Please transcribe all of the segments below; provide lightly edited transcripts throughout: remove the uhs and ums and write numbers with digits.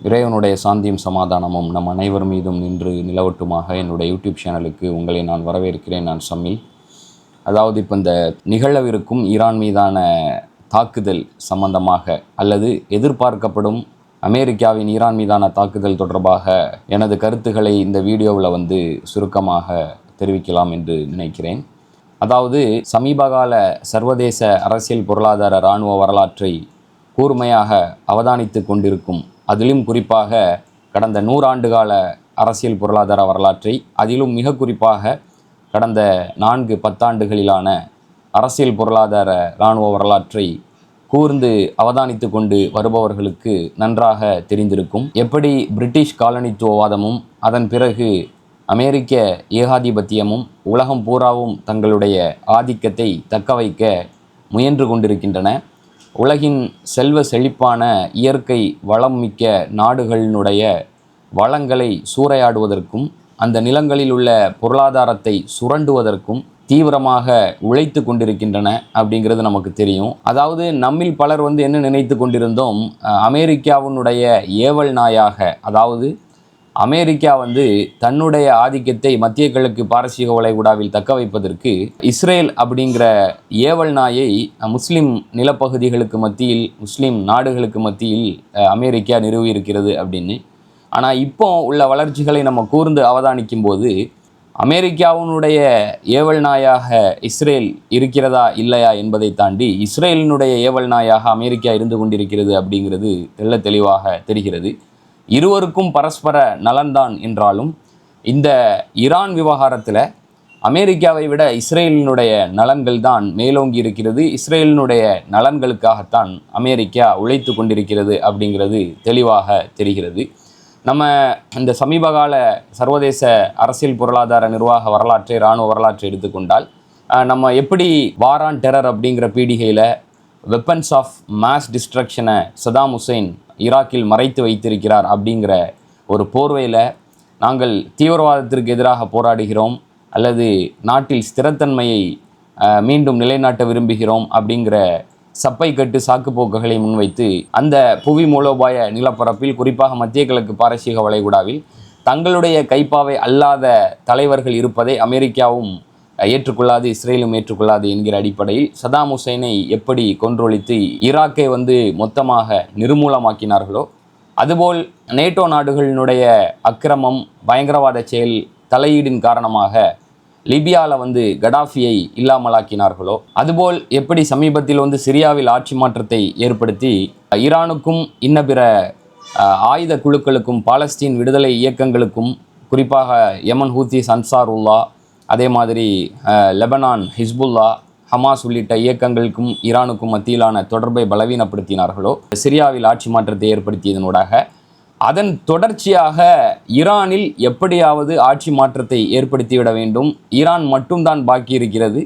இறைவனுடைய சாந்தியும் சமாதானமும் நம் அனைவர் மீதும் நின்று நிலவட்டுமாக. என்னுடைய யூடியூப் சேனலுக்கு உங்களை நான் வரவேற்கிறேன். நான் சம்மில். அதாவது இப்போ இந்த நிகழவிருக்கும் ஈரான் மீதான தாக்குதல் சம்பந்தமாக அல்லது எதிர்பார்க்கப்படும் அமெரிக்காவின் ஈரான் மீதான தாக்குதல் தொடர்பாக எனது கருத்துக்களை இந்த வீடியோவில் சுருக்கமாக தெரிவிக்கலாம் என்று நினைக்கிறேன். அதாவது சமீபகால சர்வதேச அரசியல் பொருளாதார இராணுவ வரலாற்றை கூர்மையாக அவதானித்து கொண்டிருக்கும், அதிலும் குறிப்பாக கடந்த 100 ஆண்டுகால அரசியல் பொருளாதார வரலாற்றை, அதிலும் மிக குறிப்பாக கடந்த 4-10 ஆண்டுகளிலான அரசியல் பொருளாதார இராணுவ வரலாற்றை கூர்ந்து அவதானித்து கொண்டு வருபவர்களுக்கு நன்றாக தெரிந்திருக்கும். எப்படி பிரிட்டிஷ் காலனித்துவவாதமும் அதன் பிறகு அமெரிக்க ஏகாதிபத்தியமும் உலகம் பூராவும் தங்களுடைய ஆதிக்கத்தை தக்க வைக்க முயன்று கொண்டிருக்கின்றன. உலகின் செல்வ செழிப்பான இயற்கை வளம் மிக்க நாடுகளினுடைய வளங்களை சூறையாடுவதற்கும் அந்த நிலங்களில் உள்ள பொருளாதாரத்தை சுரண்டுவதற்கும் தீவிரமாக உழைத்து கொண்டிருக்கின்றன அப்படிங்கிறது நமக்கு தெரியும். அதாவது நம்மில் பலர் என்ன நினைத்து கொண்டிருந்தோம், அமெரிக்காவினுடைய ஏவல் நாயாக, அதாவது அமெரிக்கா தன்னுடைய ஆதிக்கத்தை மத்திய கிழக்கு பாரசீக வளைகுடாவில் தக்க வைப்பதற்கு இஸ்ரேல் அப்படிங்கிற ஏவல் நாயை முஸ்லீம் நிலப்பகுதிகளுக்கு மத்தியில், முஸ்லீம் நாடுகளுக்கு மத்தியில் அமெரிக்கா நிறுவியிருக்கிறது அப்படின்னு. ஆனால் இப்போ உள்ள வளர்ச்சிகளை நம்ம கூர்ந்து அவதானிக்கும் போது அமெரிக்காவினுடைய ஏவல் நாயாக இஸ்ரேல் இருக்கிறதா இல்லையா என்பதை தாண்டி இஸ்ரேலினுடைய ஏவல் நாயாக அமெரிக்கா இருந்து கொண்டிருக்கிறது அப்படிங்கிறது தெள்ள தெளிவாக தெரிகிறது. இருவருக்கும் பரஸ்பர நலன்தான் என்றாலும் இந்த ஈரான் விவகாரத்தில் அமெரிக்காவை விட இஸ்ரேலினுடைய நலன்கள் தான் மேலோங்கி இருக்கிறது. இஸ்ரேலினுடைய நலன்களுக்காகத்தான் அமெரிக்கா உழைத்து கொண்டிருக்கிறது அப்படிங்கிறது தெளிவாக தெரிகிறது. நம்ம இந்த சமீபகால சர்வதேச அரசியல் பொருளாதார நிர்வாக வரலாற்றை, இராணுவ வரலாற்றை எடுத்துக்கொண்டால் நம்ம எப்படி வார் ஆன் டெரர் அப்படிங்கிற பீடிகையில் வெப்பன்ஸ் ஆஃப் மாஸ் டிஸ்ட்ரக்ஷனை சதாம் ஹுசைன் ஈராக்கில் மறைத்து வைத்திருக்கிறார் அப்படிங்கிற ஒரு போர்வையில் நாங்கள் தீவிரவாதத்திற்கு எதிராக போராடுகிறோம் அல்லது நாட்டில் ஸ்திரத்தன்மையை மீண்டும் நிலைநாட்ட விரும்புகிறோம் அப்படிங்கிற சப்பை கட்டு சாக்குப்போக்குகளை முன்வைத்து அந்த புவி மூலோபாய நிலப்பரப்பில், குறிப்பாக மத்திய கிழக்கு பாரசீக வளைகுடாவில் தங்களுடைய கைப்பாவை அல்லாத தலைவர்கள் இருப்பதை அமெரிக்காவும் ஏற்றுக்கொள்ளாது, இஸ்ரேலும் ஏற்றுக்கொள்ளாது என்கிற அடிப்படையில் சதாம் ஹுசைனை எப்படி கொன்றொழித்து ஈராக்கை மொத்தமாக நிர்மூலமாக்கினார்களோ, அதுபோல் நேட்டோ நாடுகளினுடைய அக்கிரமம், பயங்கரவாத செயல் தலையீடின் காரணமாக லிபியாவில் கடாஃபியை இல்லாமலாக்கினார்களோ, அதுபோல் எப்படி சமீபத்தில் சிரியாவில் ஆட்சி மாற்றத்தை ஏற்படுத்தி ஈரானுக்கும் இன்ன பிற ஆயுத குழுக்களுக்கும் பாலஸ்தீன் விடுதலை இயக்கங்களுக்கும், குறிப்பாக யமன் ஹூத்திஸ் அன்சாருல்லா, அதே மாதிரி லெபனான் ஹிஸ்புல்லா, ஹமாஸ் உள்ளிட்ட இயக்கங்களுக்கும் ஈரானுக்கும் மத்தியிலான தொடர்பை பலவீனப்படுத்தினார்களோ, சிரியாவில் ஆட்சி மாற்றத்தை ஏற்படுத்தியதனூடாக அதன் தொடர்ச்சியாக ஈரானில் எப்படியாவது ஆட்சி மாற்றத்தை ஏற்படுத்திவிட வேண்டும், ஈரான் மட்டும்தான் பாக்கி இருக்கிறது,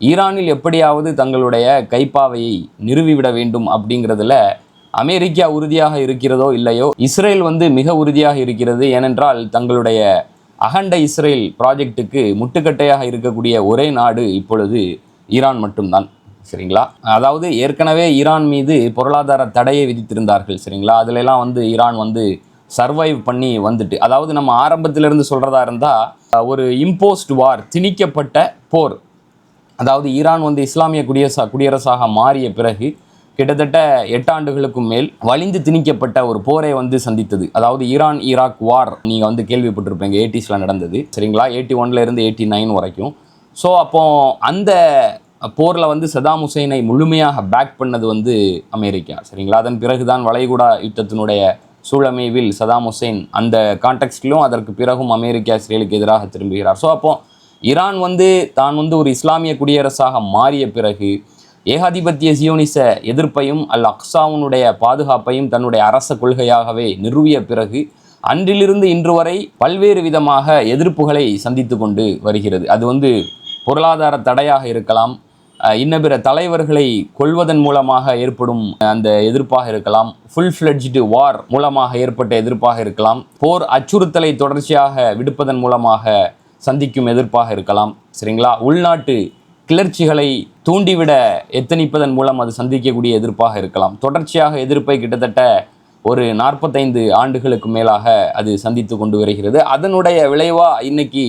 ஈரானில் எப்படியாவது தங்களுடைய கைப்பாவையை நிறுவிவிட வேண்டும் அப்படிங்கிறதுல அமெரிக்கா உறுதியாக இருக்கிறதோ இல்லையோ, இஸ்ரேல் மிக உறுதியாக இருக்கிறது. ஏனென்றால் தங்களுடைய அகண்ட இஸ்ரேல் ப்ராஜெக்டுக்கு முட்டுக்கட்டையாக இருக்கக்கூடிய ஒரே நாடு இப்பொழுது ஈரான் மட்டும்தான். சரிங்களா? அதாவது ஏற்கனவே ஈரான் மீது பொருளாதார தடையை விதித்திருந்தார்கள். சரிங்களா? அதிலெல்லாம் ஈரான் சர்வைவ் பண்ணி வந்துட்டு, அதாவது நம்ம ஆரம்பத்திலிருந்து சொல்கிறதா இருந்தால் ஒரு இம்போஸ்ட் வார், திணிக்கப்பட்ட போர். அதாவது ஈரான் இஸ்லாமிய குடியரசாக மாறிய பிறகு கிட்டத்தட்ட 8 ஆண்டுகளுக்கும் மேல் வலிந்து திணிக்கப்பட்ட ஒரு போரை சந்தித்தது. அதாவது ஈரான் ஈராக் வார் நீங்கள் கேள்விப்பட்டிருப்பீங்க, 80s நடந்தது. சரிங்களா? 81 இருந்து 89 வரைக்கும். ஸோ அப்போ அந்த போரில் சதாம் ஹுசைனை முழுமையாக பேக் பண்ணது அமெரிக்கா. சரிங்களா? அதன் பிறகுதான் வளைகுடா யுத்தத்தினுடைய சூழமைவில் சதாம் ஹுசைன் அந்த கான்டெக்ஸ்டிலும் அதற்கு பிறகும் அமெரிக்கா இஸ்ரேலுக்கு எதிராக திரும்புகிறார். ஸோ அப்போ ஈரான் தான் ஒரு இஸ்லாமிய குடியரசாக மாறிய பிறகு ஏகாதிபத்திய சியோனிச எதிர்ப்பையும் அல் அக்ஸாவுனுடைய பாதுகாப்பையும் தன்னுடைய அரச கொள்கையாகவே நிறுவிய பிறகு அன்றிலிருந்து இன்று வரை பல்வேறு விதமாக எதிர்ப்புகளை சந்தித்து கொண்டு வருகிறது. அது பொருளாதார தடையாக இருக்கலாம், இன்ன பிற தலைவர்களை கொள்வதன் மூலமாக ஏற்படும் அந்த எதிர்ப்பாக இருக்கலாம், ஃபுல் ஃப்ளெட்ஜ்டு வார் மூலமாக ஏற்பட்ட எதிர்ப்பாக இருக்கலாம், போர் அச்சுறுத்தலை தொடர்ச்சியாக விடுப்பதன் மூலமாக சந்திக்கும் எதிர்ப்பாக இருக்கலாம். சரிங்களா? உள்நாட்டு கிளர்ச்சிகளை தூண்டிவிட எத்தனிப்பதன் மூலம் அது சந்திக்கக்கூடிய எதிர்ப்பாக இருக்கலாம். தொடர்ச்சியாக எதிர்ப்பை கிட்டத்தட்ட ஒரு 45 ஆண்டுகளுக்கு மேலாக அது சந்தித்து கொண்டு வருகிறது. அதனுடைய விளைவாக இன்னைக்கு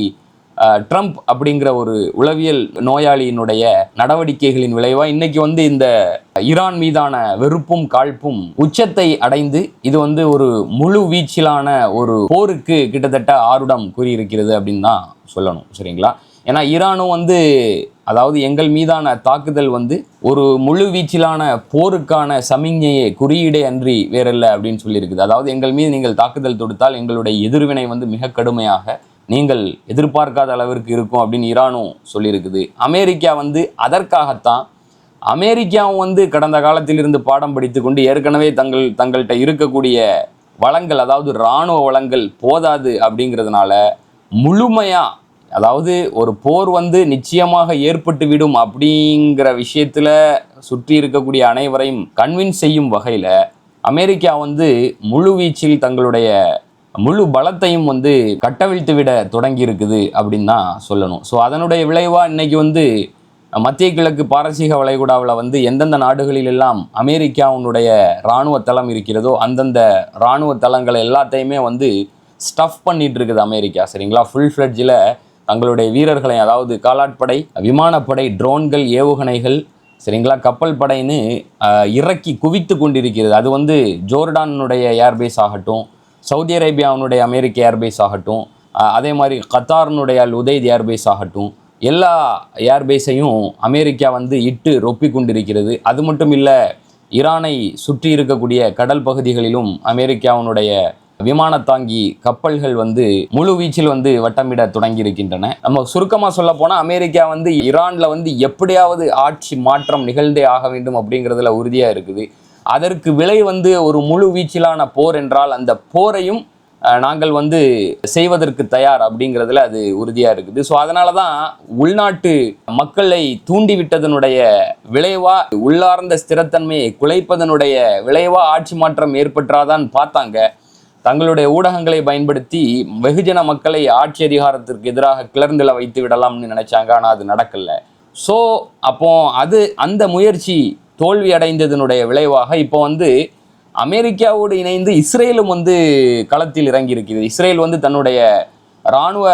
ட்ரம்ப் அப்படிங்கிற ஒரு உளவியல் நோயாளியினுடைய நடவடிக்கைகளின் விளைவாக இன்னைக்கு இந்த ஈரான் மீதான வெறுப்பும் காழ்ப்பும் உச்சத்தை அடைந்து இது ஒரு முழு வீச்சிலான ஒரு போருக்கு கிட்டத்தட்ட ஆருடம் கூறியிருக்கிறது அப்படின்னு தான் சொல்லணும். சரிங்களா? ஏன்னா ஈரானும் அதாவது எங்கள் மீதான தாக்குதல் ஒரு முழு வீச்சிலான போருக்கான சமிஞ்ஞையே குறியீடே அன்றி வேறில்லை அப்படின்னு சொல்லியிருக்குது. அதாவது எங்கள் மீது நீங்கள் தாக்குதல் தொடுத்தால் எங்களுடைய எதிர்வினை மிக கடுமையாக நீங்கள் எதிர்பார்க்காத அளவிற்கு இருக்கும் அப்படின்னு ஈரானும் சொல்லியிருக்குது. அமெரிக்கா அதற்காகத்தான் அமெரிக்காவும் கடந்த காலத்திலிருந்து பாடம் படித்து கொண்டு ஏற்கனவே தங்கள்கிட்ட இருக்கக்கூடிய வளங்கள், அதாவது இராணுவ வளங்கள் போதாது அப்படிங்கிறதுனால முழுமையாக, அதாவது ஒரு போர் நிச்சயமாக ஏற்பட்டு விடும் அப்படிங்கிற விஷயத்தில் சுற்றி இருக்கக்கூடிய அனைவரையும் கன்வின்ஸ் செய்யும் வகையில் அமெரிக்கா முழு வீச்சில் தங்களுடைய முழு பலத்தையும் கட்டவிழ்த்து விட தொடங்கி இருக்குது அப்படின்னு தான் சொல்லணும். ஸோ அதனுடைய விளைவாக இன்னைக்கு மத்திய கிழக்கு பாரசீக வளைகுடாவில் எந்தெந்த நாடுகளிலெல்லாம் அமெரிக்காவுடைய இராணுவ தளம் இருக்கிறதோ அந்தந்த இராணுவ தளங்களை எல்லாத்தையுமே ஸ்டஃப் பண்ணிட்டு இருக்குது அமெரிக்கா. சரிங்களா? ஃபுல் ஃப்ளட்ஜில் தங்களுடைய வீரர்களை, அதாவது காலாட்படை, விமானப்படை, ட்ரோன்கள், ஏவுகணைகள், சரிங்களா, கப்பல் படைன்னு இறக்கி குவித்து கொண்டிருக்கிறது. அது ஜோர்டானுடைய ஏர்பேஸ் ஆகட்டும், சவுதி அரேபியாவுடைய அமெரிக்க ஏர்பேஸ் ஆகட்டும், அதே மாதிரி கத்தாரினுடைய அல் உதைத் ஏர்பேஸ் ஆகட்டும், எல்லா ஏர்பேஸையும் அமெரிக்கா இட்டு ரொப்பி கொண்டிருக்கிறது. அது மட்டும் இல்லை, ஈரானை சுற்றி இருக்கக்கூடிய கடல் பகுதிகளிலும் அமெரிக்காவுடைய விமானத்தாங்கி கப்பல்கள் முழு வீச்சில் வட்டமிட தொடங்கி இருக்கின்றன. நம்ம சுருக்கமாக சொல்ல போனால் அமெரிக்கா ஈரானில் எப்படியாவது ஆட்சி மாற்றம் நிகழ்ந்தே ஆக வேண்டும் அப்படிங்கிறதுல உறுதியாக இருக்குது. அதற்கு விலை ஒரு முழு வீச்சிலான போர் என்றால் அந்த போரையும் நாங்கள் செய்வதற்கு தயார் அப்படிங்கிறதுல அது உறுதியாக இருக்குது. ஸோ அதனால தான் உள்நாட்டு மக்களை தூண்டிவிட்டதனுடைய விளைவா, உள்ளார்ந்த ஸ்திரத்தன்மையை குலைப்பதனுடைய விளைவா ஆட்சி மாற்றம் ஏற்பட்டாதான் பார்த்தாங்க. தங்களுடைய ஊடகங்களை பயன்படுத்தி வெகுஜன மக்களை ஆட்சி அதிகாரத்திற்கு எதிராக கிளர்ந்தெழ வைத்து விடலாம்னு நினைச்சாங்க. ஆனால் அது நடக்கல. ஸோ அப்போ அந்த முயற்சி தோல்வி அடைந்ததனுடைய விளைவாக இப்போ அமெரிக்காவோடு இணைந்து இஸ்ரேலும் களத்தில் இறங்கி இருக்கிறது. இஸ்ரேல் தன்னுடைய இராணுவ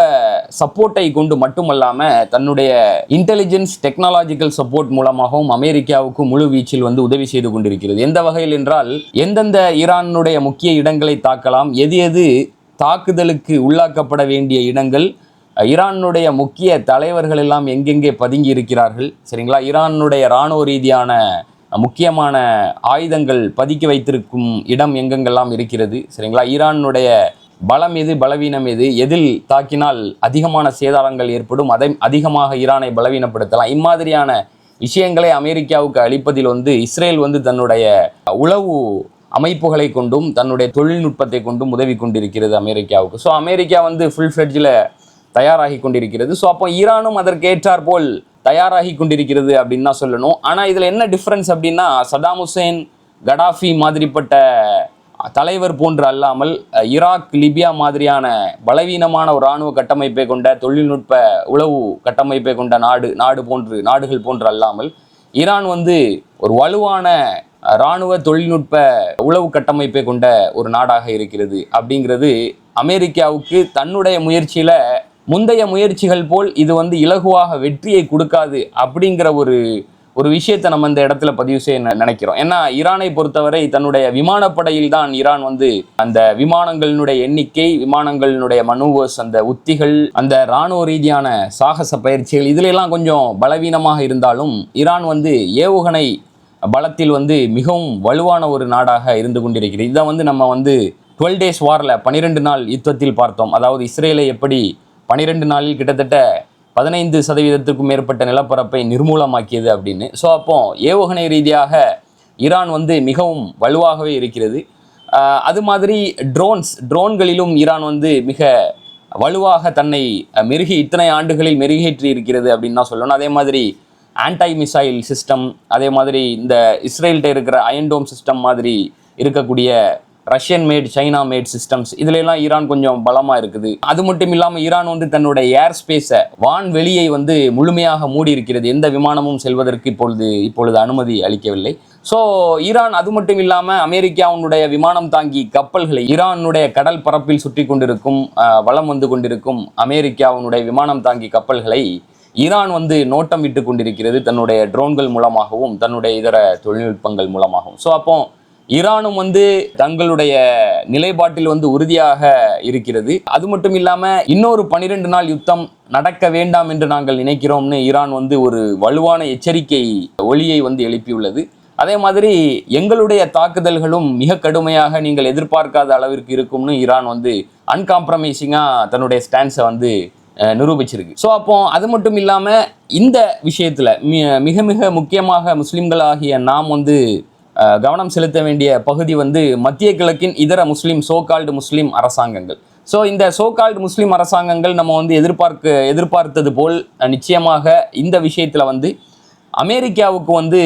சப்போர்ட்டை கொண்டு மட்டுமல்லாமல் தன்னுடைய இன்டெலிஜென்ஸ் டெக்னாலஜிக்கல் சப்போர்ட் மூலமாகவும் அமெரிக்காவுக்கு முழு வீச்சில் உதவி செய்து கொண்டிருக்கிறது. எந்த வகையில் என்றால், எந்தெந்த ஈரானுடைய முக்கிய இடங்களை தாக்கலாம், எது தாக்குதலுக்கு உள்ளாக்கப்பட வேண்டிய இடங்கள், ஈரானுடைய முக்கிய தலைவர்கள் எல்லாம் எங்கெங்கே பதுங்கி இருக்கிறார்கள், சரிங்களா, ஈரானுடைய இராணுவ ரீதியான முக்கியமான ஆயுதங்கள் பதுக்கி வைத்திருக்கும் இடம் எங்கெங்கெல்லாம் இருக்கிறது, சரிங்களா, ஈரானுடைய பலம் எது, பலவீனம் எது, எதில் தாக்கினால் அதிகமான சேதாரங்கள் ஏற்படும், அதை அதிகமாக ஈரானை பலவீனப்படுத்தலாம், இம்மாதிரியான விஷயங்களை அமெரிக்காவுக்கு அளிப்பதில் இஸ்ரேல் தன்னுடைய உளவு அமைப்புகளை கொண்டும் தன்னுடைய தொழில்நுட்பத்தை கொண்டும் உதவி கொண்டிருக்கிறது அமெரிக்காவுக்கு. ஸோ அமெரிக்கா ஃபுல் ஃப்ளெட்ஜில் தயாராகி கொண்டிருக்கிறது. ஸோ அப்போ ஈரானும் அதற்கேற்றார் போல் தயாராகி கொண்டிருக்கிறது அப்படின்னு தான் சொல்லணும். ஆனால் இதில் என்ன டிஃப்ரென்ஸ் அப்படின்னா, சதாம் ஹுசேன், கடாஃபி மாதிரிப்பட்ட தலைவர் போன்று அல்லாமல் ஈராக், லிபியா மாதிரியான பலவீனமான ஒரு இராணுவ கட்டமைப்பை கொண்ட, தொழில்நுட்ப உளவு கட்டமைப்பை கொண்ட நாடுகள் போன்று அல்லாமல் ஈரான் ஒரு வலுவான இராணுவ தொழில்நுட்ப உளவு கட்டமைப்பை கொண்ட ஒரு நாடாக இருக்கிறது. அப்படிங்கிறது அமெரிக்காவுக்கு தன்னுடைய முயற்சியில் முந்தைய முயற்சிகள் போல் இது இலகுவாக வெற்றியை கொடுக்காது அப்படிங்கிற ஒரு விஷயத்தை நம்ம இந்த இடத்துல பதிவு செய்ய நினைக்கிறோம். ஏன்னா ஈரானை பொறுத்தவரை தன்னுடைய விமானப்படையில் தான் ஈரான் அந்த விமானங்களினுடைய எண்ணிக்கை, விமானங்களினுடைய மனூவர்ஸ், அந்த உத்திகள், அந்த இராணுவ ரீதியான சாகச பயிற்சிகள், இதிலெல்லாம் கொஞ்சம் பலவீனமாக இருந்தாலும் ஈரான் ஏவுகணை பலத்தில் மிகவும் வலுவான ஒரு நாடாக இருந்து கொண்டிருக்கிறது. இதை நம்ம 12 days வாரில் 12 நாள் யுத்தத்தில் பார்த்தோம். அதாவது இஸ்ரேலை எப்படி 12 நாளில் கிட்டத்தட்ட 15% மேற்பட்ட நிலப்பரப்பை நிர்மூலமாக்கியது அப்படின்னு. ஸோ அப்போ ஏவுகணை ரீதியாக ஈரான் மிகவும் வலுவாகவே இருக்கிறது. அது மாதிரி ட்ரோன்களிலும் ஈரான் மிக வலுவாக தன்னை இத்தனை ஆண்டுகளில் மெருகேற்றி இருக்கிறது அப்படின்னு தான் சொல்லணும். அதே மாதிரி ஆன்டை மிசைல் சிஸ்டம், அதே மாதிரி இந்த இஸ்ரேல்கிட்ட இருக்கிற அயன்டோம் சிஸ்டம் மாதிரி இருக்கக்கூடிய Russian made, China made systems இதுல எல்லாம் ஈரான் கொஞ்சம் பலமா இருக்குது. அது மட்டும் இல்லாமல் ஈரான் வந்து தன்னுடைய ஏர் ஸ்பேஸை, வான்வெளியை வந்து முழுமையாக மூடி இருக்கிறது. எந்த விமானமும் செல்வதற்கு இப்பொழுது அனுமதி அளிக்கவில்லை. ஸோ ஈரான் அது மட்டும் இல்லாமல் அமெரிக்காவுடைய விமானம் தாங்கி கப்பல்களை, ஈரானுடைய கடல் பரப்பில் சுற்றி கொண்டிருக்கும் வலம் வந்து கொண்டிருக்கும் அமெரிக்காவுடைய விமானம் தாங்கி கப்பல்களை ஈரான் வந்து நோட்டம் விட்டு கொண்டிருக்கிறது, தன்னுடைய ட்ரோன்கள் மூலமாகவும் தன்னுடைய இதர தொழில்நுட்பங்கள் மூலமாகவும். ஸோ அப்போ ஈரானும் வந்து தங்களுடைய நிலைப்பாட்டில் வந்து உறுதியாக இருக்கிறது. அது மட்டும் இல்லாமல் இன்னொரு 12 நாள் யுத்தம் நடக்க வேண்டாம் என்று நாங்கள் நினைக்கிறோம்னு ஈரான் வந்து ஒரு வலுவான எச்சரிக்கை ஒலியை வந்து எழுப்பியுள்ளது. அதே மாதிரி எங்களுடைய தாக்குதல்களும் மிக கடுமையாக நீங்கள் எதிர்பார்க்காத அளவிற்கு இருக்கும்னு ஈரான் வந்து அன்காம்ப்ரமைசிங்காக தன்னுடைய ஸ்டான்ஸை வந்து நிரூபிச்சிருக்கு. ஸோ அப்போ அது மட்டும் இல்லாமல் இந்த விஷயத்தில் மிக மிக முக்கியமாக முஸ்லிம்களாகிய நாம் வந்து கவனம் செலுத்த வேண்டிய பகுதி வந்து மத்திய கிழக்கின் இதர சோகால்டு முஸ்லீம் அரசாங்கங்கள். ஸோ இந்த சோகால்டு முஸ்லீம் அரசாங்கங்கள் நம்ம வந்து எதிர்பார்த்தது போல் நிச்சயமாக இந்த விஷயத்தில் வந்து அமெரிக்காவுக்கு வந்து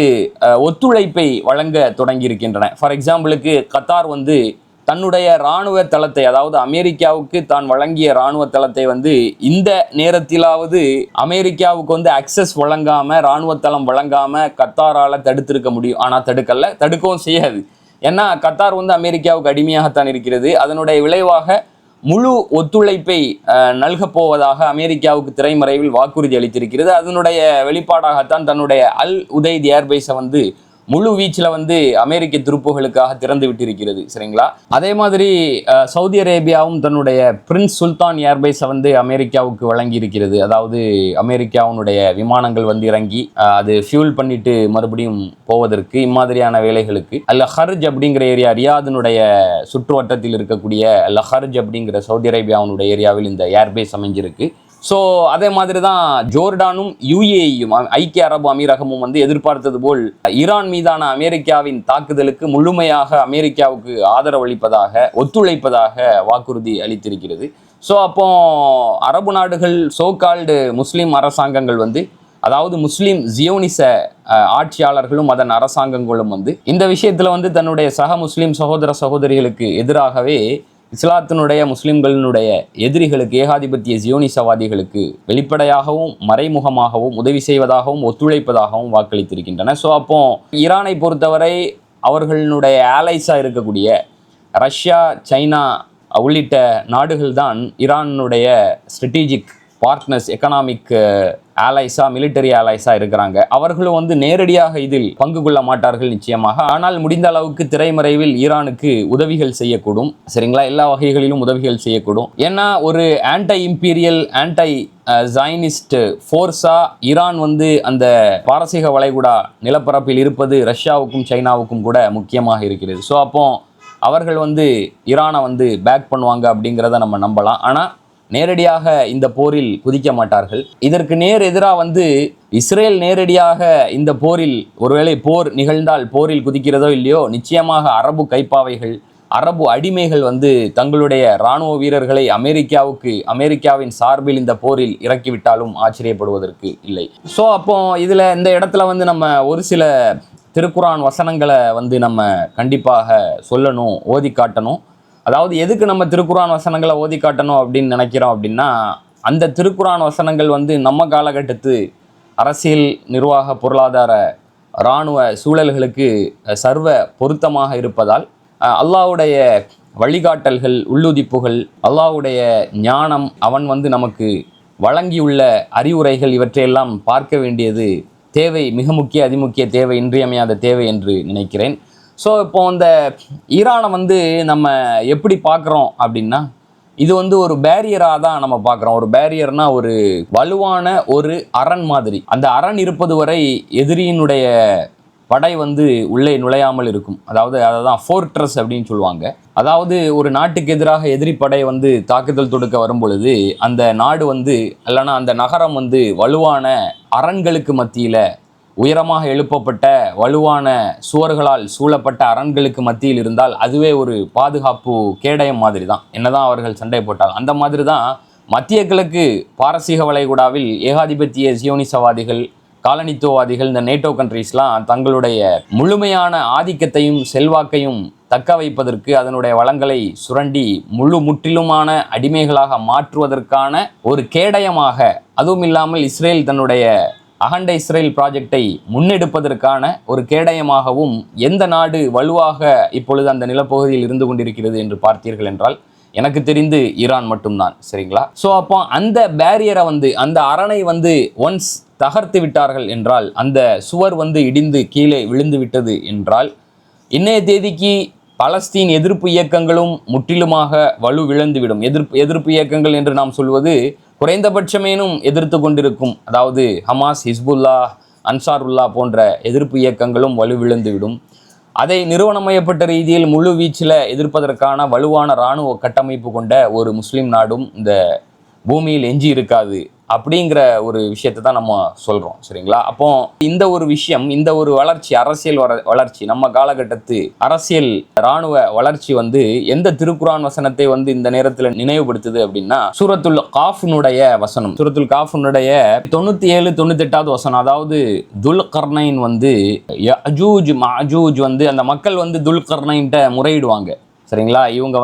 ஒத்துழைப்பை வழங்க தொடங்கியிருக்கின்றன. ஃபார் எக்ஸாம்பிளுக்கு கத்தார் வந்து தன்னுடைய இராணுவ தளத்தை, அதாவது அமெரிக்காவுக்கு தான் வழங்கிய இராணுவ தளத்தை வந்து இந்த நேரத்திலாவது அமெரிக்காவுக்கு வந்து அக்சஸ் வழங்காம, இராணுவ தளம் வழங்காம கத்தாரால தடுத்திருக்க முடியும். ஆனால் தடுக்கவும் செய்யாது. ஏன்னா கத்தார் வந்து அமெரிக்காவுக்கு அடிமையாகத்தான் இருக்கிறது. அதனுடைய விளைவாக முழு ஒத்துழைப்பை நல்கப் போவதாக அமெரிக்காவுக்கு திரைமறைவில் வாக்குறுதி அளித்திருக்கிறது. அதனுடைய வெளிப்பாடாகத்தான் தன்னுடைய அல் உதைத் ஏர்பேஸை வந்து முழு வீச்சில் வந்து அமெரிக்க துருப்புகளுக்காக திறந்து விட்டிருக்கிறது. சரிங்களா? அதே மாதிரி சவுதி அரேபியாவும் தன்னுடைய பிரின்ஸ் சுல்தான் ஏர்பேஸை வந்து அமெரிக்காவுக்கு வழங்கி இருக்கிறது. அதாவது அமெரிக்காவுடைய விமானங்கள் வந்து இறங்கி அது ஃபியூல் பண்ணிட்டு மறுபடியும் போவதற்கு, இம்மாதிரியான வேலைகளுக்கு அல்ல ஹர்ஜ் அப்படிங்கிற ஏரியா, ரியாதினுடைய சுற்று வட்டத்தில் இருக்கக்கூடிய அல்ல ஹர்ஜ் அப்படிங்கிற சவுதி அரேபியாவுடைய ஏரியாவில் இந்த ஏர்பேஸ் அமைஞ்சிருக்கு. ஸோ அதே மாதிரி தான் ஜோர்டானும் யுஏஇயும் ஐக்கிய அரபு அமீரகமும் வந்து எதிர்பார்த்தது போல் ஈரான் மீதான அமெரிக்காவின் தாக்குதலுக்கு முழுமையாக அமெரிக்காவுக்கு ஆதரவு அளிப்பதாக, ஒத்துழைப்பதாக வாக்குறுதி அளித்திருக்கிறது. ஸோ அப்போ அரபு நாடுகள், சோகால்டு முஸ்லீம் அரசாங்கங்கள் வந்து, அதாவது முஸ்லீம் ஜியோனிச ஆட்சியாளர்களும் அதன் அரசாங்கங்களும் வந்து இந்த விஷயத்தில் வந்து தன்னுடைய சக முஸ்லீம் சகோதர சகோதரிகளுக்கு எதிராகவே இஸ்லாத்தினுடைய முஸ்லிம்களினுடைய எதிரிகளுக்கு, ஏகாதிபத்திய ஜியோனிசவாதிகளுக்கு வெளிப்படையாகவும் மறைமுகமாகவும் உதவி செய்வதாகவும் ஒத்துழைப்பதாகவும் வாக்களித்திருக்கின்றன. ஸோ அப்போ ஈரானை பொறுத்தவரை அவர்களுடைய ஆலைஸாக இருக்கக்கூடிய ரஷ்யா, சைனா உள்ளிட்ட நாடுகள் தான் ஈரானுடைய ஸ்ட்ராட்டஜிக் பார்ட்னர்ஸ், எக்கனாமிக் ஆலைஸா, மிலிட்டரி ஆலைஸா இருக்கிறாங்க. அவர்களும் வந்து நேரடியாக இதில் பங்கு கொள்ள மாட்டார்கள் நிச்சயமாக. ஆனால் முடிந்த அளவுக்கு திரைமறைவில் ஈரானுக்கு உதவிகள் செய்யக்கூடும். சரிங்களா? எல்லா வகைகளிலும் உதவிகள் செய்யக்கூடும். ஏன்னா ஒரு anti imperial, anti Jainist ஃபோர்ஸா Iran வந்து அந்த பாரசீக வளைகுடா நிலப்பரப்பில் இருப்பது ரஷ்யாவுக்கும் சைனாவுக்கும் கூட முக்கியமாக இருக்கிறது. ஸோ அப்போ அவர்கள் வந்து ஈரானை வந்து பேக் பண்ணுவாங்க அப்படிங்கிறத நம்ம நம்பலாம். ஆனால் நேரடியாக இந்த போரில் குதிக்க மாட்டார்கள். இதற்கு நேர் எதிராக வந்து இஸ்ரேல் நேரடியாக இந்த போரில், ஒருவேளை போர் நிகழ்ந்தால் போரில் குதிக்கிறதோ இல்லையோ, நிச்சயமாக அரபு கைப்பாவைகள், அரபு அடிமைகள் வந்து தங்களுடைய இராணுவ வீரர்களை அமெரிக்காவின் சார்பில் இந்த போரில் இறக்கிவிட்டாலும் ஆச்சரியப்படுவதற்கு இல்லை. ஸோ அப்போ இதில் இந்த இடத்துல வந்து நம்ம ஒரு சில திருக்குரான் வசனங்களை வந்து நம்ம கண்டிப்பாக சொல்லணும், ஓதி காட்டணும். அதாவது எதுக்கு நம்ம திருக்குரான் வசனங்களை ஓதி காட்டணும் அப்படின்னு நினைக்கிறோம் அப்படின்னா, அந்த திருக்குரான் வசனங்கள் வந்து நம்ம காலகட்டத்து அரசியல், நிர்வாக, பொருளாதார, இராணுவ சூழல்களுக்கு சர்வ பொருத்தமாக இருப்பதால் அல்லாஹ்வுடைய வழிகாட்டல்கள், உள்ளுதிப்புகள், அல்லாஹ்வுடைய ஞானம், அவன் வந்து நமக்கு வழங்கியுள்ள அறிவுரைகள், இவற்றையெல்லாம் பார்க்க வேண்டியது தேவை, மிக முக்கிய அதிமுக்கிய தேவை, இன்றியமையாத தேவை என்று நினைக்கிறேன். ஸோ இப்போ இந்த ஈரானை வந்து நம்ம எப்படி பார்க்குறோம் அப்படின்னா, இது வந்து ஒரு பேரியராக தான் நம்ம பார்க்குறோம். ஒரு பேரியர்னா ஒரு வலுவான ஒரு அரண் மாதிரி. அந்த அரண் இருப்பது வரை எதிரியினுடைய படை வந்து உள்ளே நுழையாமல் இருக்கும். அதாவது அதை தான் ஃபோர்ட்ரஸ் அப்படின்னு சொல்லுவாங்க. அதாவது ஒரு நாட்டுக்கு எதிராக எதிரி படை வந்து தாக்குதல் தொடுக்க வரும் பொழுது அந்த நாடு வந்து, இல்லைன்னா அந்த நகரம் வந்து வலுவான அரண்களுக்கு மத்தியில், உயரமாக எழுப்பப்பட்ட வலுவான சுவர்களால் சூழப்பட்ட அரண்களுக்கு மத்தியில் இருந்தால் அதுவே ஒரு பாதுகாப்பு கேடயம் மாதிரி தான், என்னதான் அவர்கள் சண்டை போட்டால். அந்த மாதிரி தான் மத்திய கிழக்கு பாரசீக வளைகுடாவில் ஏகாதிபத்திய ஜியோனிசவாதிகள், காலனித்துவவாதிகள், இந்த நேட்டோ கண்ட்ரீஸ்லாம் தங்களுடைய முழுமையான ஆதிக்கத்தையும் செல்வாக்கையும் தக்க வைப்பதற்கு, அதனுடைய வளங்களை சுரண்டி முற்றிலுமான அடிமைகளாக மாற்றுவதற்கான ஒரு கேடயமாக, அதுவும் இல்லாமல் இஸ்ரேல் தன்னுடைய அகண்ட இஸ்ரேல் ப்ராஜெக்டை முன்னெடுப்பதற்கான ஒரு கேடயமாகவும் எந்த நாடு வலுவாக இப்பொழுது அந்த நிலப்பகுதியில் இருந்து கொண்டிருக்கிறது என்று பார்த்தீர்கள் என்றால் எனக்கு தெரிந்து ஈரான் மட்டும்தான். சரிங்களா? ஸோ அப்போ அந்த பேரியரை அந்த அரணை ஒன்ஸ் தகர்த்து விட்டார்கள் என்றால், அந்த சுவர் இடிந்து கீழே விழுந்து விட்டது என்றால், இன்றைய தேதிக்கு பலஸ்தீன் எதிர்ப்பு இயக்கங்களும் முற்றிலுமாக வலுவிழந்துவிடும். எதிர்ப்பு இயக்கங்கள் என்று நாம் சொல்வது குறைந்தபட்சமேனும் எதிர்த்து கொண்டிருக்கும், அதாவது ஹமாஸ், ஹிஸ்புல்லா, அன்சாருல்லா போன்ற எதிர்ப்பு இயக்கங்களும் வலுவிழந்துவிடும். அதை நிறுவனமயப்பட்ட ரீதியில் முழு வீச்சில் எதிர்ப்பதற்கான வலுவான இராணுவ கட்டமைப்பு கொண்ட ஒரு முஸ்லீம் நாடும் இந்த பூமியில் எஞ்சி இருக்காது. அப்படிங்கிற ஒரு விஷயத்தை தான் நம்ம சொல்கிறோம். சரிங்களா? அப்போ இந்த ஒரு விஷயம், இந்த ஒரு வளர்ச்சி, அரசியல் வளர்ச்சி, நம்ம காலகட்டத்து அரசியல் இராணுவ வளர்ச்சி எந்த திருக்குரான் வசனத்தை இந்த நேரத்தில் நினைவுபடுத்துது அப்படின்னா, சூரத்துல் காஃபினுடைய வசனம், சூரத்துல் காஃபினுடைய 97, 98வது வசனம். அதாவது துல் கர்னைன் யஜூஜ் மஜூஜ் அந்த மக்கள் துல் கர்னைன்ட்ட முறையிடுவாங்க. சரிங்களா? இவங்க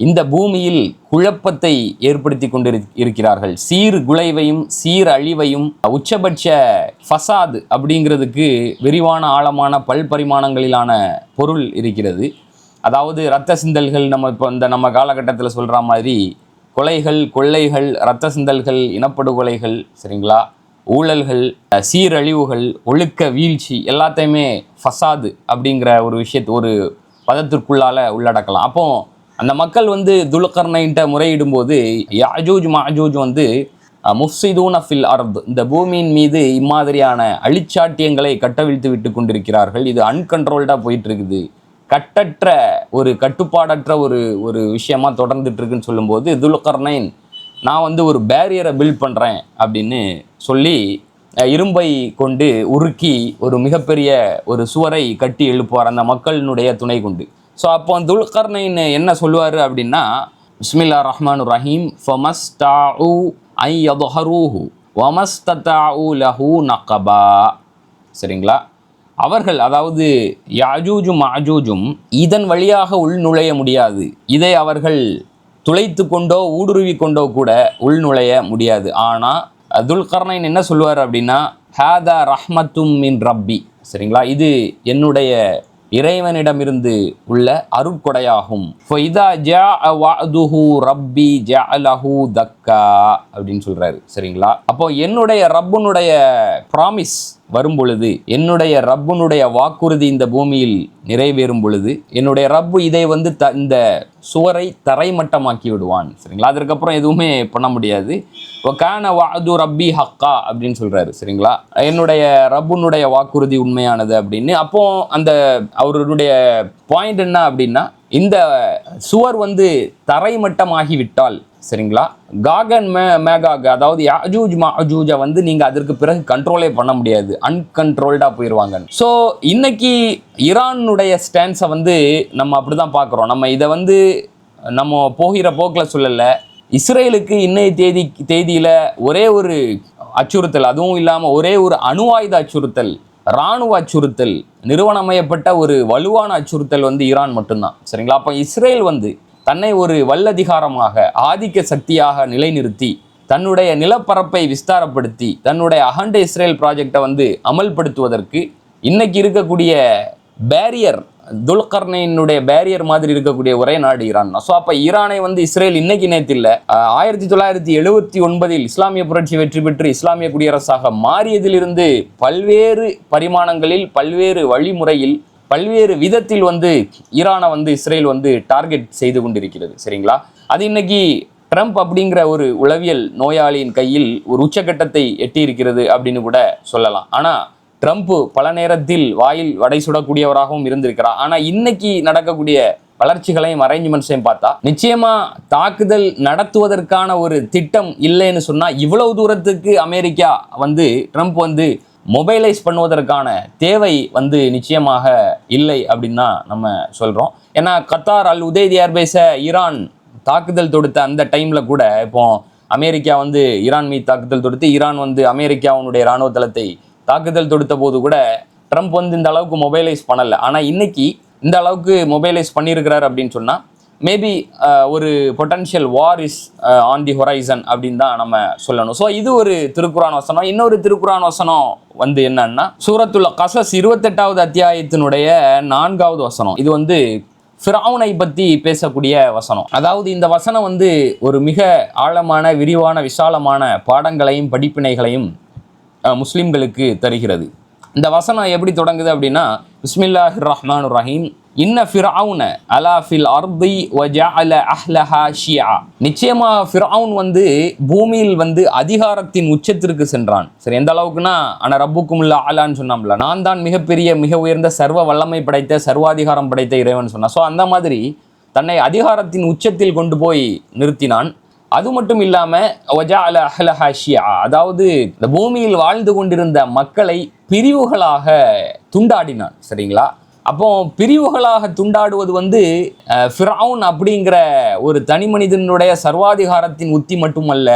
இந்த பூமியில் குழப்பத்தை ஏற்படுத்தி கொண்டு இருக்கிறார்கள். சீர்குலைவையும் சீரழிவையும் உச்சபட்ச ஃபசாத் அப்படிங்கிறதுக்கு விரிவான ஆழமான பல்பரிமாணங்களிலான பொருள் இருக்கிறது. அதாவது இரத்த சிந்தல்கள், நம்ம காலகட்டத்தில் சொல்கிற மாதிரி கொலைகள், கொள்ளைகள், இரத்த சிந்தல்கள், இனப்படுகொலைகள், சரிங்களா, ஊழல்கள், சீரழிவுகள், ஒழுக்க வீழ்ச்சி எல்லாத்தையுமே ஃபசாது அப்படிங்கிற ஒரு விஷயத்து, ஒரு பதத்திற்குள்ளால் உள்ளடக்கலாம். அப்போ அந்த மக்கள் துல்கர்னைன்ட்ட முறையிடும்போது யாஜூஜ் மாஜூஜ் முஃப்சிதூன ஃபில் அர்த், இந்த பூமியின் மீது இம்மாதிரியான அழிச்சாட்டியங்களை கட்டவிழ்த்து விட்டு கொண்டிருக்கிறார்கள். இது அன்கண்ட்ரோல்டாக போயிட்டு இருக்குது, கட்டற்ற ஒரு கட்டுப்பாடற்ற ஒரு விஷயமா தொடர்ந்துட்டு இருக்குன்னு சொல்லும்போது, துல்கர்னைன் நான் ஒரு பேரியரை பில்ட் பண்ணுறேன் அப்படின்னு சொல்லி இரும்பை கொண்டு உருக்கி ஒரு மிகப்பெரிய ஒரு சுவரை கட்டி எழுப்புவார் அந்த மக்களினுடைய துணை கொண்டு. ஸோ அப்போ துல்கர்னைன் என்ன சொல்லுவார் அப்படின்னா, பிஸ்மில்லா ரஹ்மான் ரஹீம், ஃபமஸ்தாஉ ஐ யதுஹரூஹு வமஸ்ததாஉ லஹு நகபா. சரிங்களா? அவர்கள், அதாவது யாஜூஜும் மாஜூஜும் இதன் வழியாக உள்நுழைய முடியாது. இதை அவர்கள் துளைத்து கொண்டோ ஊடுருவி கொண்டோ கூட உள்நுழைய முடியாது. ஆனால் துல்கர்னைன் என்ன சொல்லுவார் அப்படின்னா, ஹாதா ரஹ்மத்தும் மின் ரப்பி. சரிங்களா? இது என்னுடைய இறைவனிடமிருந்து உள்ள அருட்கொடையாகும். ரப்பி ஜஅலஹு தக்கா அப்படின்னு சொல்றாரு. சரிங்களா? அப்போ என்னுடைய ரப்புனுடைய ப்ராமிஸ் வரும் பொழுது, என்னுடைய ரப்புனுடைய வாக்குறுதி இந்த பூமியில் நிறைவேறும் பொழுது, என்னுடைய ரப்பு இதை இந்த சுவரை தரைமட்டமாக்கி விடுவான். சரிங்களா? அதற்கப்புறம் எதுவுமே பண்ண முடியாது. கான வஅது ரப்பி ஹக்கா அப்படின்னு சொல்றாரு. சரிங்களா? என்னுடைய ரப்புனுடைய வாக்குறுதி உண்மையானது அப்படின்னு. அப்போ அந்த அவருடைய பாயிண்ட் என்ன அப்படின்னா, இந்த சுவர் தரைமட்டமாகிவிட்டால், சரிங்களா, காகன் மேகாக், அதாவது யாஜூஜ் மாஜூஜை நீங்கள் அதற்கு பிறகு கண்ட்ரோலே பண்ண முடியாது, அன்கண்ட்ரோல்டாக போயிடுவாங்க. ஸோ இன்னைக்கு ஈரானுடைய ஸ்டான்ஸை நம்ம அப்படி தான் பார்க்குறோம். நம்ம இதை நம்ம போகிற போக்கில் சொல்லலை. இஸ்ரேலுக்கு இன்னைய தேதியில் ஒரே ஒரு அச்சுறுத்தல், அதுவும் இல்லாமல் ஒரே ஒரு அணு ஆயுத அச்சுறுத்தல், இராணுவ அச்சுறுத்தல், நிறுவனமயப்பட்ட ஒரு வலுவான அச்சுறுத்தல் ஈரான் மட்டும்தான். சரிங்களா? அப்போ இஸ்ரேல் தன்னை ஒரு வல்லதிகாரமாக, ஆதிக்க சக்தியாக நிலைநிறுத்தி, தன்னுடைய நிலப்பரப்பை விஸ்தாரப்படுத்தி, தன்னுடைய அகண்ட இஸ்ரேல் ப்ராஜெக்டை அமல்படுத்துவதற்கு இன்னைக்கு இருக்கக்கூடிய பேரியர், துல்கர்னைனுடைய பேரியர் மாதிரி இருக்கக்கூடிய ஒரே நாடு ஈரான் தான். ஸோ அப்போ ஈரானை இஸ்ரேல் இன்னைக்கு நேற்றில்லை, 1979 இஸ்லாமிய புரட்சி வெற்றி பெற்று இஸ்லாமிய குடியரசாக மாறியதிலிருந்து பல்வேறு பரிமாணங்களில், பல்வேறு வழிமுறையில், பல்வேறு விதத்தில் ஈரானை இஸ்ரேல் டார்கெட் செய்து கொண்டிருக்கிறது. சரிங்களா? அது இன்னைக்கு ட்ரம்ப் அப்படிங்கிற ஒரு உளவியல் நோயாளியின் கையில் ஒரு உச்சகட்டத்தை எட்டியிருக்கிறது அப்படின்னு கூட சொல்லலாம். ஆனால் ட்ரம்ப் பல நேரத்தில் வாயில் வடை சுடக்கூடியவராகவும் இருந்திருக்கிறார். ஆனால் இன்னைக்கு நடக்கக்கூடிய வளர்ச்சிகளையும் அரேஞ்ச்மெண்ட்ஸையும் பார்த்தா நிச்சயமா தாக்குதல் நடத்துவதற்கான ஒரு திட்டம் இல்லைன்னு சொன்னால், இவ்வளவு தூரத்துக்கு அமெரிக்கா ட்ரம்ப் மொபைலைஸ் பண்ணுவதற்கான தேவை நிச்சயமாக இல்லை அப்படின்னு தான் நம்ம சொல்கிறோம். ஏன்னா கத்தார் அல் உதைத் ஏர்பேஸை ஈரான் தாக்குதல் தொடுத்த அந்த டைமில் கூட, இப்போ அமெரிக்கா ஈரான் மீது தாக்குதல் தொடுத்து, ஈரான் அமெரிக்காவுடைய இராணுவ தளத்தை தாக்குதல் தொடுத்த போது கூட ட்ரம்ப் இந்த அளவுக்கு மொபைலைஸ் பண்ணலை. ஆனால் இன்னைக்கு இந்த அளவுக்கு மொபைலைஸ் பண்ணியிருக்கிறார் அப்படின்னு சொன்னால் மேபி ஒரு potential war is on the horizon அப்படின்னு தான் நம்ம சொல்லணும். ஸோ இது ஒரு திருக்குரான் வசனம். இன்னொரு திருக்குரான் வசனம் வந்து என்னன்னா சூரத்துல் கஸஸ் 28வது அத்தியாயத்தினுடைய 4வது வசனம். இது வந்து ஃபிரௌனை பற்றி பேசக்கூடிய வசனம். அதாவது இந்த வசனம் வந்து ஒரு மிக ஆழமான, விரிவான, விசாலமான பாடங்களையும் படிப்பினைகளையும் முஸ்லிம்களுக்கு தருகிறது. இந்த வசனம் எப்படி தொடங்குது அப்படின்னா, பிஸ்மில்லாஹிர் ரஹ்மானுர் ரஹீம், இன்ன ஃபிரௌன அலா ஃபில் அர்தி வஜஅல அஹ்லஹா ஷியா. நிச்சயமா ஃபிரௌன் வந்து பூமியில் வந்து அதிகாரத்தின் உச்சத்திற்கு சென்றான். சரி, எந்த அளவுக்குன்னா அன ரப்புக்குமுல் அலான்னு சொன்னாம்ல, நான் தான் மிகப்பெரிய, மிக உயர்ந்த, சர்வ வல்லமை படைத்த, சர்வாதிகாரம் படைத்த இறைவன் சொன்னான். ஸோ அந்த மாதிரி தன்னை அதிகாரத்தின் உச்சத்தில் கொண்டு போய் நிறுத்தினான். அது மட்டும் இல்லாமல் வஜஅல அஹ்லஹா ஷியா, அதாவது இந்த பூமியில் வாழ்ந்து கொண்டிருந்த மக்களை பிரிவுகளாக துண்டாடினான். சரிங்களா? அப்போ பிரிவுகளாக துண்டாடுவது வந்து ஃபிரௌன் அப்படிங்கிற ஒரு தனி மனிதனுடைய சர்வாதிகாரத்தின் உத்தி மட்டுமல்ல,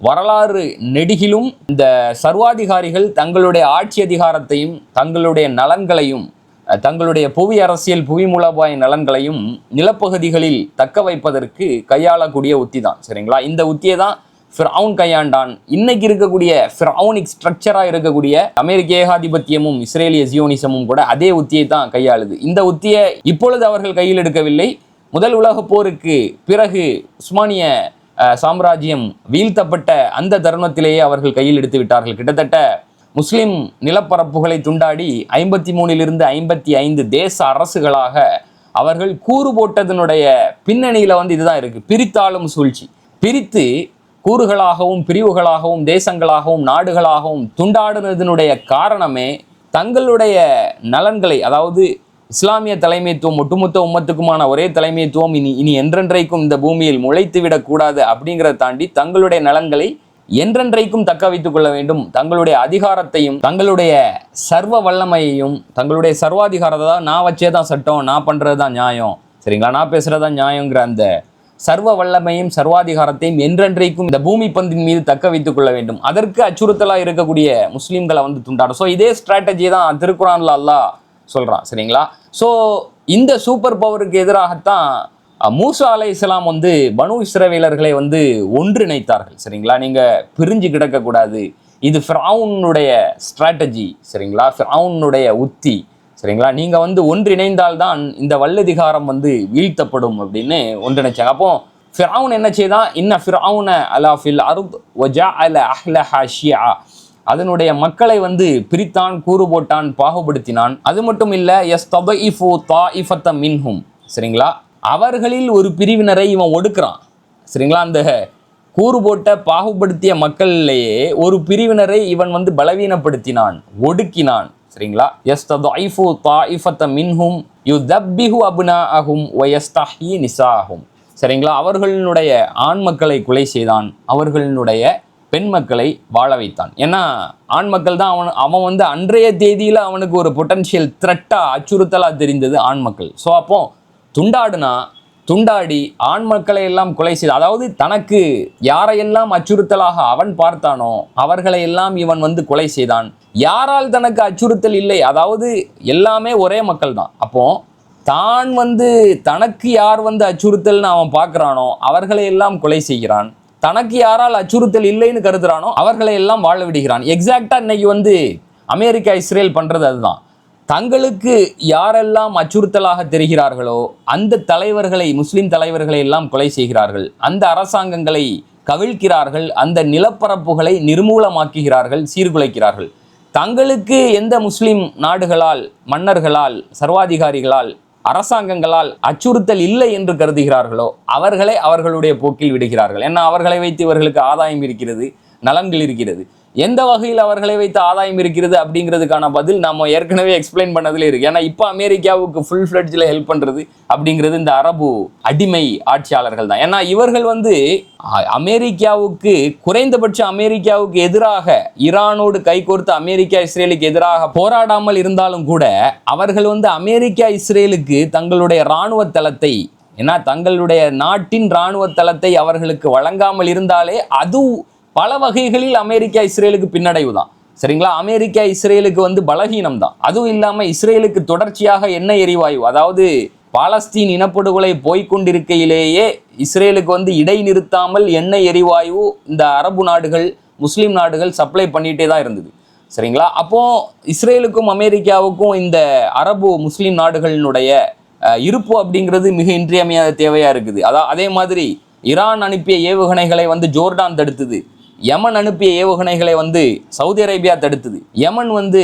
வரலாறு நெடுகிலும் இந்த சர்வாதிகாரிகள் தங்களுடைய ஆட்சி அதிகாரத்தையும் தங்களுடைய நலன்களையும் தங்களுடைய புவி அரசியல், புவி மூலோபாய நலன்களையும் நிலப்பகுதிகளில் தக்க வைப்பதற்கு கையாளக்கூடிய உத்தி தான். சரிங்களா? இந்த உத்தியை தான் ஃபிரௌன் கையாண்டான். இன்னைக்கு இருக்கக்கூடிய ஃபிரௌனிக் ஸ்ட்ரக்சராக இருக்கக்கூடிய அமெரிக்க ஏகாதிபத்தியமும் இஸ்ரேலிய ஜியோனிசமும் கூட அதே உத்தியை தான் கையாளுது. இந்த உத்தியை இப்பொழுது அவர்கள் கையில் எடுக்கவில்லை. முதல் உலக போருக்கு பிறகு உஸ்மானிய சாம்ராஜ்யம் வீழ்த்தப்பட்ட அந்த தருணத்திலேயே அவர்கள் கையில் எடுத்து விட்டார்கள். கிட்டத்தட்ட முஸ்லிம் நிலப்பரப்புகளை துண்டாடி 53 55 தேச அரசுகளாக அவர்கள் கூறு போட்டதனுடைய பின்னணியில் வந்து இதுதான் இருக்குது. பிரித்தாளும் சூழ்ச்சி. பிரித்து கூறுகளாகவும் பிரிவுகளாகவும் தேசங்களாகவும் நாடுகளாகவும் துண்டாடுனதனுடைய காரணமே தங்களுடைய நலன்களை, அதாவது இஸ்லாமிய தலைமைத்துவம் ஒட்டுமொத்த உம்மத்துக்குமான ஒரே தலைமைத்துவம் இனி என்றென்றைக்கும் இந்த பூமியில் முளைத்து விடக்கூடாது அப்படிங்கிறத தாண்டி தங்களுடைய நலன்களை என்றென்றைக்கும் தக்க வைத்துக் கொள்ள வேண்டும். தங்களுடைய அதிகாரத்தையும் தங்களுடைய சர்வ வல்லமையையும் தங்களுடைய சர்வாதிகாரத்தை தான் நான் வச்சே தான் சட்டம், நான் பண்ணுறது தான் நியாயம், சரிங்களா, நான் பேசுகிறது தான் நியாயங்கிற அந்த சர்வ வல்லமையும் சர்வாதிகாரத்தையும் என்றென்றைக்கும் இந்த பூமி பந்தின் மீது தக்க வைத்துக் கொள்ள வேண்டும். அதற்கு அச்சுறுத்தலாக இருக்கக்கூடிய முஸ்லீம்களை வந்து துண்டாடும். ஸோ இதே ஸ்ட்ராட்டஜி தான் திருக்குரான்ல அல்லாஹ் சொல்கிறான். சரிங்களா? ஸோ இந்த சூப்பர் பவருக்கு எதிராகத்தான் மூசா அலைஹிஸ்ஸலாம் வந்து பனு இஸ்ரவேலர்களை வந்து ஒன்றிணைத்தார்கள். சரிங்களா? நீங்கள் பிரிஞ்சு கிடக்கக்கூடாது, இது ஃபிரௌனுடைய ஸ்ட்ராட்டஜி. சரிங்களா? ஃபிரௌனுடைய உத்தி. சரிங்களா? நீங்கள் வந்து ஒன்றிணைந்தால்தான் இந்த வல்லதிகாரம் வந்து வீழ்த்தப்படும் அப்படின்னு ஒன்றிணைச்சாங்க. அப்போ ஃபிரௌன் என்ன செய்தான்? இன்ன ஃபிரௌன அலா ஃபில் அர்த் வஜஅல அஹ்லஹா ஷியா, அதனுடைய மக்களை வந்து பிரித்தான், கூறு போட்டான், பாகுபடுத்தினான். அது மட்டும் இல்லை, யஸ்ததஇஃபு தாயிஃபத்த மின்ஹும், சரிங்களா, அவர்களில் ஒரு பிரிவினரை இவன் ஒடுக்குறான். சரிங்களா? அந்த கூறு போட்ட பாகுபடுத்திய மக்களிலேயே ஒரு பிரிவினரை இவன் வந்து பலவீனப்படுத்தினான், ஒடுக்கினான். சரிங்களா? யஸ்ததஇஃபு தாயிஃபத்த மின்ஹும் யுதப்பிஹு அப்னாஅஹும் வயஸ்தஹ்யி நிசாஅஹும். சரிங்களா? அவர்களுடைய ஆண் மக்களை கொலை செய்தான், அவர்களுடைய பெண் மக்களை வாழ வைத்தான். ஏன்னா ஆண் மக்கள் தான் அவன் வந்து அன்றைய தேதியில் அவனுக்கு ஒரு பொட்டன்ஷியல் த்ரெட்டாக, அச்சுறுத்தலாக தெரிந்தது ஆண் மக்கள். ஸோ அப்போ துண்டாடி ஆண் மக்களை எல்லாம் கொலை செய்த, அதாவது தனக்கு யாரையெல்லாம் அச்சுறுத்தலாக அவன் பார்த்தானோ அவர்களை எல்லாம் இவன் வந்து கொலை செய்தான். யாரால் தனக்கு அச்சுறுத்தல் இல்லை, அதாவது எல்லாமே ஒரே மக்கள் தான். அப்போ தான் வந்து தனக்கு யார் வந்து அச்சுறுத்தல்னு அவன் பார்க்குறானோ அவர்களை எல்லாம் கொலை செய்கிறான். தனக்கு யாரால் அச்சுறுத்தல் இல்லைன்னு கருதுறானோ அவர்களை எல்லாம் வாழ விடுகிறான். எக்ஸாக்டாக இன்னைக்கு வந்து அமெரிக்கா இஸ்ரேல் பண்ணுறது அதுதான். தங்களுக்கு யாரெல்லாம் அச்சுறுத்தலாக தெரிகிறார்களோ அந்த தலைவர்களை, முஸ்லிம் தலைவர்களை எல்லாம் கொலை செய்கிறார்கள். அந்த அரசாங்கங்களை கவிழ்க்கிறார்கள், அந்த நிலப்பரப்புகளை நிர்மூலமாக்குகிறார்கள், சீர்குலைக்கிறார்கள். தங்களுக்கு எந்த முஸ்லிம் நாடுகளால், மன்னர்களால், சர்வாதிகாரிகளால், அரசாங்கங்களால் அச்சுறுத்தல் இல்லை என்று கருதுகிறார்களோ அவர்களை அவர்களுடைய போக்கில் விடுகிறார்கள். ஏன்னா அவர்களை வைத்து இவர்களுக்கு ஆதாயம் இருக்கிறது, நலன்கள் இருக்கிறது. எந்த வகையில் அவர்களை வைத்து ஆதாயம் இருக்கிறது அப்படிங்கிறதுக்கான பதில் நம்ம ஏற்கனவே எக்ஸ்பிளைன் பண்ணதுல இருக்கு. ஏன்னா இப்போ அமெரிக்காவுக்கு ஃபுல் ஃப்ளட்ஜில் ஹெல்ப் பண்ணுறது அப்படிங்கிறது இந்த அரபு அடிமை ஆட்சியாளர்கள் தான். ஏன்னா இவர்கள் வந்து அமெரிக்காவுக்கு, குறைந்தபட்சம் அமெரிக்காவுக்கு எதிராக ஈரானோடு கைகோர்த்து அமெரிக்கா இஸ்ரேலுக்கு எதிராக போராடாமல் இருந்தாலும் கூட அவர்கள் வந்து அமெரிக்கா இஸ்ரேலுக்கு தங்களுடைய இராணுவ தளத்தை, ஏன்னா தங்களுடைய நாட்டின் இராணுவ தளத்தை அவர்களுக்கு வழங்காமல் இருந்தாலே அது பல வகைகளில் அமெரிக்கா இஸ்ரேலுக்கு பின்னடைவு தான். சரிங்களா. அமெரிக்கா இஸ்ரேலுக்கு வந்து பலகீனம் தான். அதுவும் இல்லாமல் இஸ்ரேலுக்கு தொடர்ச்சியாக எண்ணெய் எரிவாயு, அதாவது பாலஸ்தீன் இனப்படுகொலை போய்கொண்டிருக்கையிலேயே இஸ்ரேலுக்கு வந்து இடைநிறுத்தாமல் எண்ணெய் எரிவாயு இந்த அரபு நாடுகள், முஸ்லீம் நாடுகள் சப்ளை பண்ணிகிட்டே தான் இருந்தது. சரிங்களா. அப்போ இஸ்ரேலுக்கும் அமெரிக்காவுக்கும் இந்த அரபு முஸ்லீம் நாடுகளினுடைய இருப்பு அப்படிங்கிறது மிக இன்றியமையாத தேவையாக இருக்குது. அதே மாதிரி ஈரான் அனுப்பிய ஏவுகணைகளை வந்து ஜோர்டான் தடுத்தது. யமன் அனுப்பிய ஏவுகணைகளை வந்து சவுதி அரேபியா தடுத்தது. யமன் வந்து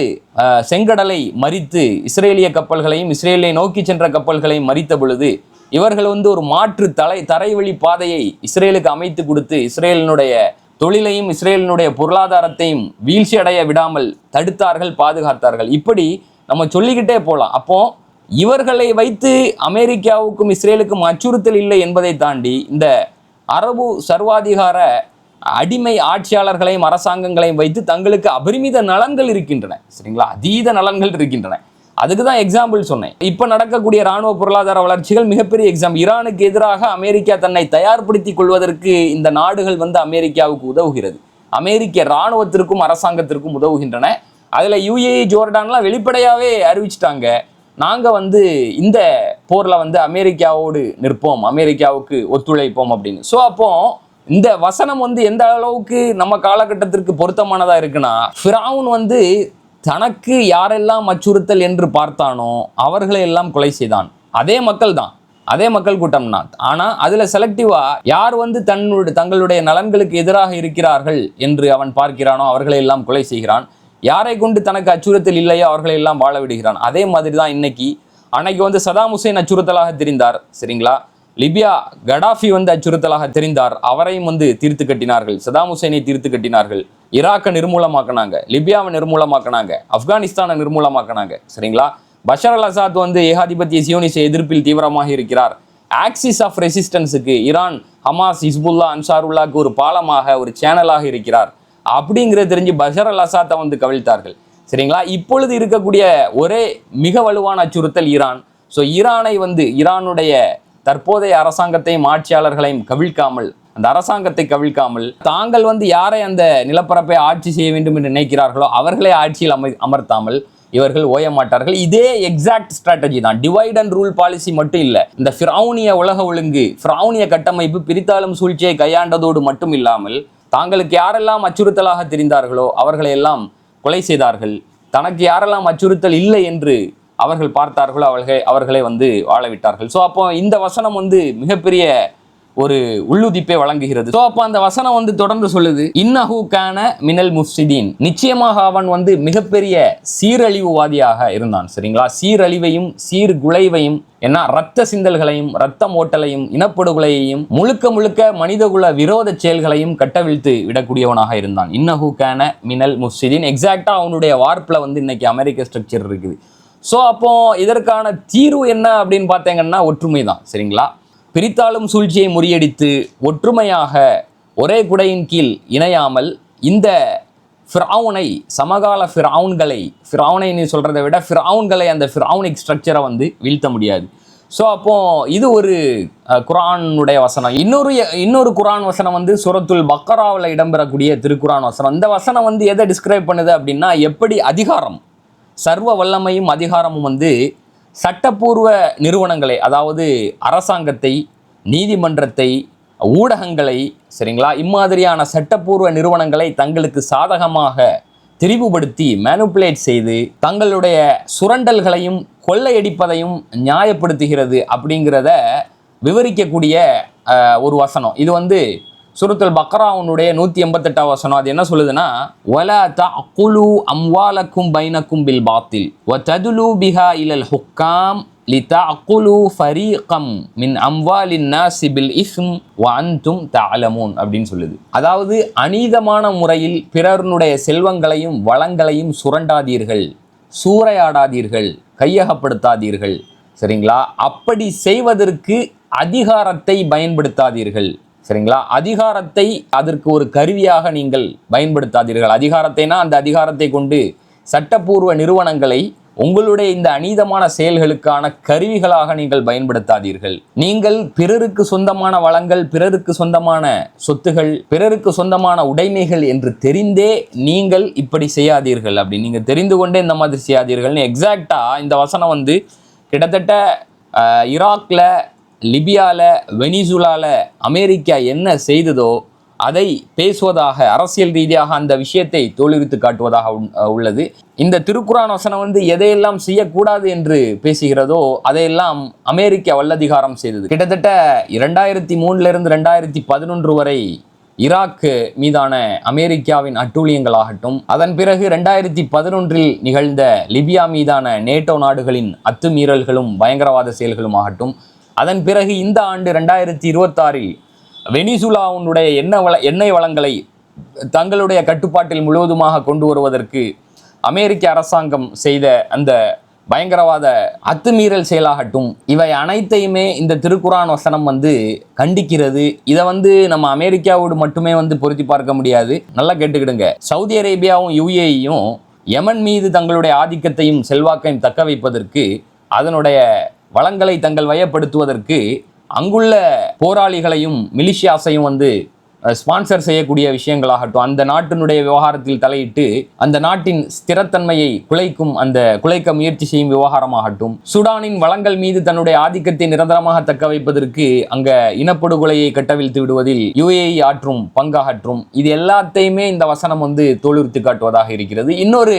செங்கடலை மறித்து இஸ்ரேலிய கப்பல்களையும் இஸ்ரேலை நோக்கி சென்ற கப்பல்களையும் மறித்த பொழுது இவர்கள் வந்து ஒரு மாற்று தரைவழி பாதையை இஸ்ரேலுக்கு அமைத்து கொடுத்து இஸ்ரேலினுடைய தொழிலையும் இஸ்ரேலினுடைய பொருளாதாரத்தையும் வீழ்ச்சி அடைய விடாமல் தடுத்தார்கள், பாதுகாத்தார்கள். இப்படி நம்ம சொல்லிக்கிட்டே போகலாம். அப்போ இவர்களை வைத்து அமெரிக்காவுக்கும் இஸ்ரேலுக்கும் அச்சுறுத்தல் இல்லை என்பதை தாண்டி இந்த அரபு சர்வாதிகார அடிமை ஆட்சியாளர்களையும் அரசாங்கங்களையும் வைத்து தங்களுக்கு அபரிமித நலன்கள் இருக்கின்றன. சரிங்களா, அதீத நலன்கள் இருக்கின்றன. அதுக்கு தான் எக்ஸாம்பிள் சொன்னேன். இப்போ நடக்கக்கூடிய இராணுவ பொருளாதார வளர்ச்சிகள் மிகப்பெரிய எக்ஸாம்பிள். ஈரானுக்கு எதிராக அமெரிக்கா தன்னை தயார்படுத்தி கொள்வதற்கு இந்த நாடுகள் வந்து அமெரிக்காவுக்கு உதவுகிறது. அமெரிக்க இராணுவத்திற்கும் அரசாங்கத்திற்கும் உதவுகின்றன. அதில் யுஏஇ, ஜோர்டான்லாம் வெளிப்படையாகவே அறிவிச்சிட்டாங்க, நாங்கள் வந்து இந்த போரில் வந்து அமெரிக்காவோடு நிற்போம், அமெரிக்காவுக்கு ஒத்துழைப்போம் அப்படின்னு. ஸோ அப்போ இந்த வசனம் வந்து எந்த அளவுக்கு நம்ம காலகட்டத்திற்கு பொருத்தமானதாக இருக்குன்னா, ஃபிரௌன் வந்து தனக்கு யாரெல்லாம் அச்சுறுத்தல் என்று பார்த்தானோ அவர்களை எல்லாம் கொலை செய்தான். அதே மக்கள் தான், அதே மக்கள் கூட்டம் தான். ஆனால் அதில் செலக்டிவாக யார் வந்து தங்களுடைய நலன்களுக்கு எதிராக இருக்கிறார்கள் என்று அவன் பார்க்கிறானோ அவர்களை எல்லாம் கொலை செய்கிறான். யாரை கொண்டு தனக்கு அச்சுறுத்தல் இல்லையோ அவர்களை எல்லாம் வாழ விடுகிறான். அதே மாதிரி தான் அன்னைக்கு வந்து சதாம் ஹுசேன் அச்சுறுத்தலாக தெரிந்தார். சரிங்களா. லிபியா கடாஃபி வந்து அச்சுறுத்தலாக தெரிந்தார். அவரையும் வந்து தீர்த்து கட்டினார்கள், சதாம் ஹுசேனை தீர்த்து கட்டினார்கள். ஈராக்கை நிர்மூலமாக்கினாங்க, லிபியாவை நிர்மூலமாக்கினாங்க, ஆப்கானிஸ்தானை நிர்மூலமாக்கினாங்க. சரிங்களா. பஷர் அல் அசாத் வந்து ஏகாதிபத்திய சியோனிச எதிர்ப்பில் தீவிரமாக இருக்கிறார். ஆக்சிஸ் ஆஃப் ரெசிஸ்டன்ஸுக்கு ஈரான், ஹமாஸ், ஹிஸ்புல்லா, அன்சாருல்லாக்கு ஒரு பாலமாக, ஒரு சேனலாக இருக்கிறார். அப்படிங்கிறது தெரிஞ்சு பஷர் அல் அசாத்தை வந்து கவிழ்த்தார்கள். சரிங்களா. இப்பொழுது இருக்கக்கூடிய ஒரே மிக வலுவான அச்சுறுத்தல் ஈரான். ஸோ ஈரானை வந்து ஈரானுடைய தற்போதைய அரசாங்கத்தையும் ஆட்சியாளர்களையும் கவிழ்க்காமல், அந்த அரசாங்கத்தை கவிழ்க்காமல் தாங்கள் வந்து யாரை அந்த நிலப்பரப்பை ஆட்சி செய்ய வேண்டும் என்று நினைக்கிறார்களோ அவர்களை ஆட்சியில் அமர்த்தாமல் இவர்கள் ஓய மாட்டார்கள். இதே எக்ஸாக்ட் ஸ்ட்ராட்டஜி தான். டிவைட் அண்ட் ரூல் பாலிசி மட்டும் இல்லை, இந்த ஃபிரௌனிய உலக ஒழுங்கு, ஃபிரௌனிய கட்டமைப்பு பிரித்தாளும் சூழ்ச்சியை கையாண்டதோடு மட்டும் இல்லாமல் தாங்களுக்கு யாரெல்லாம் அச்சுறுத்தலாக தெரிந்தார்களோ அவர்களை எல்லாம் கொலை செய்தார்கள். தனக்கு யாரெல்லாம் அச்சுறுத்தல் இல்லை என்று அவர்கள் பார்த்தார்களோ அவர்களை வந்து வாழ விட்டார்கள். ஸோ அப்போ இந்த வசனம் வந்து மிகப்பெரிய ஒரு உள்ளுதிப்பை வழங்குகிறது. ஸோ அப்போ அந்த வசனம் வந்து தொடர்ந்து சொல்லுது, இன்னஹு கான மினல் முஃப்ஸிதீன், நிச்சயமாக அவன் வந்து மிகப்பெரிய சீரழிவுவாதியாக இருந்தான். சரிங்களா. சீரழிவையும் சீர்குலைவையும், ஏன்னா ரத்த சிந்தல்களையும் ரத்தம் ஓட்டலையும் இனப்படுகொலையையும் முழுக்க முழுக்க மனிதகுல விரோத செயல்களையும் கட்டவிழ்த்து விடக்கூடியவனாக இருந்தான். இன்னஹு கான மினல் முஃப்ஸிதீன். எக்ஸாக்டா அவனுடைய வார்ப்பில் வந்து இன்னைக்கு அமெரிக்க ஸ்ட்ரக்சர் இருக்குது. ஸோ அப்போ இதற்கான தீர்வு என்ன அப்படின்னு பார்த்தீங்கன்னா ஒற்றுமை தான். சரிங்களா. பிரித்தாளும் சூழ்ச்சியை முறியடித்து ஒற்றுமையாக ஒரே குடையின் கீழ் இணையாமல் இந்த ஃபிரௌனை, சமகால ஃபிரௌனை சொல்கிறத விட ஃபிரௌன்களை, அந்த ஃபிரௌனிக் ஸ்ட்ரக்சரை வந்து வீழ்த்த முடியாது. ஸோ அப்போது இது ஒரு குரானுடைய வசனம். இன்னொரு குரான் வசனம் வந்து சூரத்துல் பக்கராவில் இடம்பெறக்கூடிய திருக்குரான் வசனம். இந்த வசனம் வந்து எதை டிஸ்கிரைப் பண்ணுது அப்படின்னா, எப்படி அதிகாரம், சர்வ வல்லமையும் அதிகாரமும் வந்து சட்டப்பூர்வ நிறுவனங்களை, அதாவது அரசாங்கத்தை, நீதிமன்றத்தை, ஊடகங்களை, சரிங்களா, இம்மாதிரியான சட்டப்பூர்வ நிறுவனங்களை தங்களுக்கு சாதகமாக திரிவுபடுத்தி மேனுப்புலேட் செய்து தங்களுடைய சுரண்டல்களையும் கொள்ளையடிப்பதையும் நியாயப்படுத்துகிறது அப்படிங்கிறத விவரிக்கக்கூடிய ஒரு வசனம். இது வந்து சூரத்துல் பக்ராவுடைய 188 வசனம். அது என்ன சொல்லுதுன்னா, வலா தஅகுலு அம்வாலக்கும் பைனக்கும் பில் பாத்தில் வ ததுலு பிஹா இலல் ஹுக்காம் லிதஅகுலு ஃபரீகம் மின் அம்வாலின் நாஸி பில் இஸ்ம் வ அன்தும் தஅலமூன் அப்படின்னு சொல்லுது. அதாவது அநீதமான முறையில் பிறருடைய செல்வங்களையும் வளங்களையும் சுரண்டாதீர்கள், சூறையாடாதீர்கள், கையகப்படுத்தாதீர்கள். சரிங்களா. அப்படி செய்வதற்கு அதிகாரத்தை பயன்படுத்தாதீர்கள். சரிங்களா. அதிகாரத்தை அதற்கு ஒரு கருவியாக நீங்கள் பயன்படுத்தாதீர்கள். அதிகாரத்தைனா அந்த அதிகாரத்தை கொண்டு சட்டப்பூர்வ நிறுவனங்களை உங்களுடைய இந்த அநீதமான செயல்களுக்கான கருவிகளாக நீங்கள் பயன்படுத்தாதீர்கள். நீங்கள் பிறருக்கு சொந்தமான வளங்கள், பிறருக்கு சொந்தமான சொத்துகள், பிறருக்கு சொந்தமான உடைமைகள் என்று தெரிந்தே நீங்கள் இப்படி செய்யாதீர்கள். அப்படி நீங்க தெரிந்து கொண்டே இந்த மாதிரி செய்யாதீர்கள்னு எக்ஸாக்டா இந்த வசனம் வந்து கிட்டத்தட்ட ஈராக்ல, லிபியால, வெனிசுலால அமெரிக்கா என்ன செய்ததோ அதை பேசுவதாக, அரசியல் ரீதியாக அந்த விஷயத்தை தோலுரித்து காட்டுவதாக உள்ளது. இந்த திருக்குரான் வசனம் வந்து எதையெல்லாம் செய்யக்கூடாது என்று பேசுகிறதோ அதையெல்லாம் அமெரிக்கா வல்லதிகாரம் செய்தது. கிட்டத்தட்ட 2003 2011 வரை ஈராக் மீதான அமெரிக்காவின் அட்டூழியங்களாகட்டும், அதன் பிறகு 2011 நிகழ்ந்த லிபியா மீதான நேட்டோ நாடுகளின் அத்துமீறல்களும் பயங்கரவாத செயல்களும் ஆகட்டும், அதன் பிறகு இந்த ஆண்டு 2026 வெனிசுலாவுடைய எண்ணெய் வளங்களை தங்களுடைய கட்டுப்பாட்டில் முழுவதுமாக கொண்டு வருவதற்கு அமெரிக்க அரசாங்கம் செய்த அந்த பயங்கரவாத அத்துமீறல் செயலாகட்டும், இவை அனைத்தையுமே இந்த திருக்குரான் வசனம் வந்து கண்டிக்கிறது. இதை வந்து நம்ம அமெரிக்காவோடு மட்டுமே வந்து பொருத்தி பார்க்க முடியாது. நல்லா கேட்டுக்கிடுங்க. சவுதி அரேபியாவும் யுஏஇயும் யமன் மீது தங்களுடைய ஆதிக்கத்தையும் செல்வாக்கையும் தக்க வைப்பதற்கு, அதனுடைய வளங்களை தங்கள் வயப்படுத்துவதற்கு அங்குள்ள போராளிகளையும் மிலிஷியாஸையும் வந்து ஸ்பான்சர் செய்யக்கூடிய விஷயங்களாகட்டும், அந்த நாட்டினுடைய விவகாரத்தில் தலையிட்டு அந்த நாட்டின் ஸ்திரத்தன்மையை குலைக்க முயற்சி செய்யும் விவகாரமாகட்டும், சூடானின் வளங்கள் மீது தன்னுடைய ஆதிக்கத்தை நிரந்தரமாக தக்க வைப்பதற்கு அங்க இனப்படுகொலையை கட்டவிழ்த்து விடுவதில் யுஏஇ ஆற்றும் பங்காகட்டும், இது எல்லாத்தையுமே இந்த வசனம் வந்து தோலுரித்து காட்டுவதாக இருக்கிறது. இன்னொரு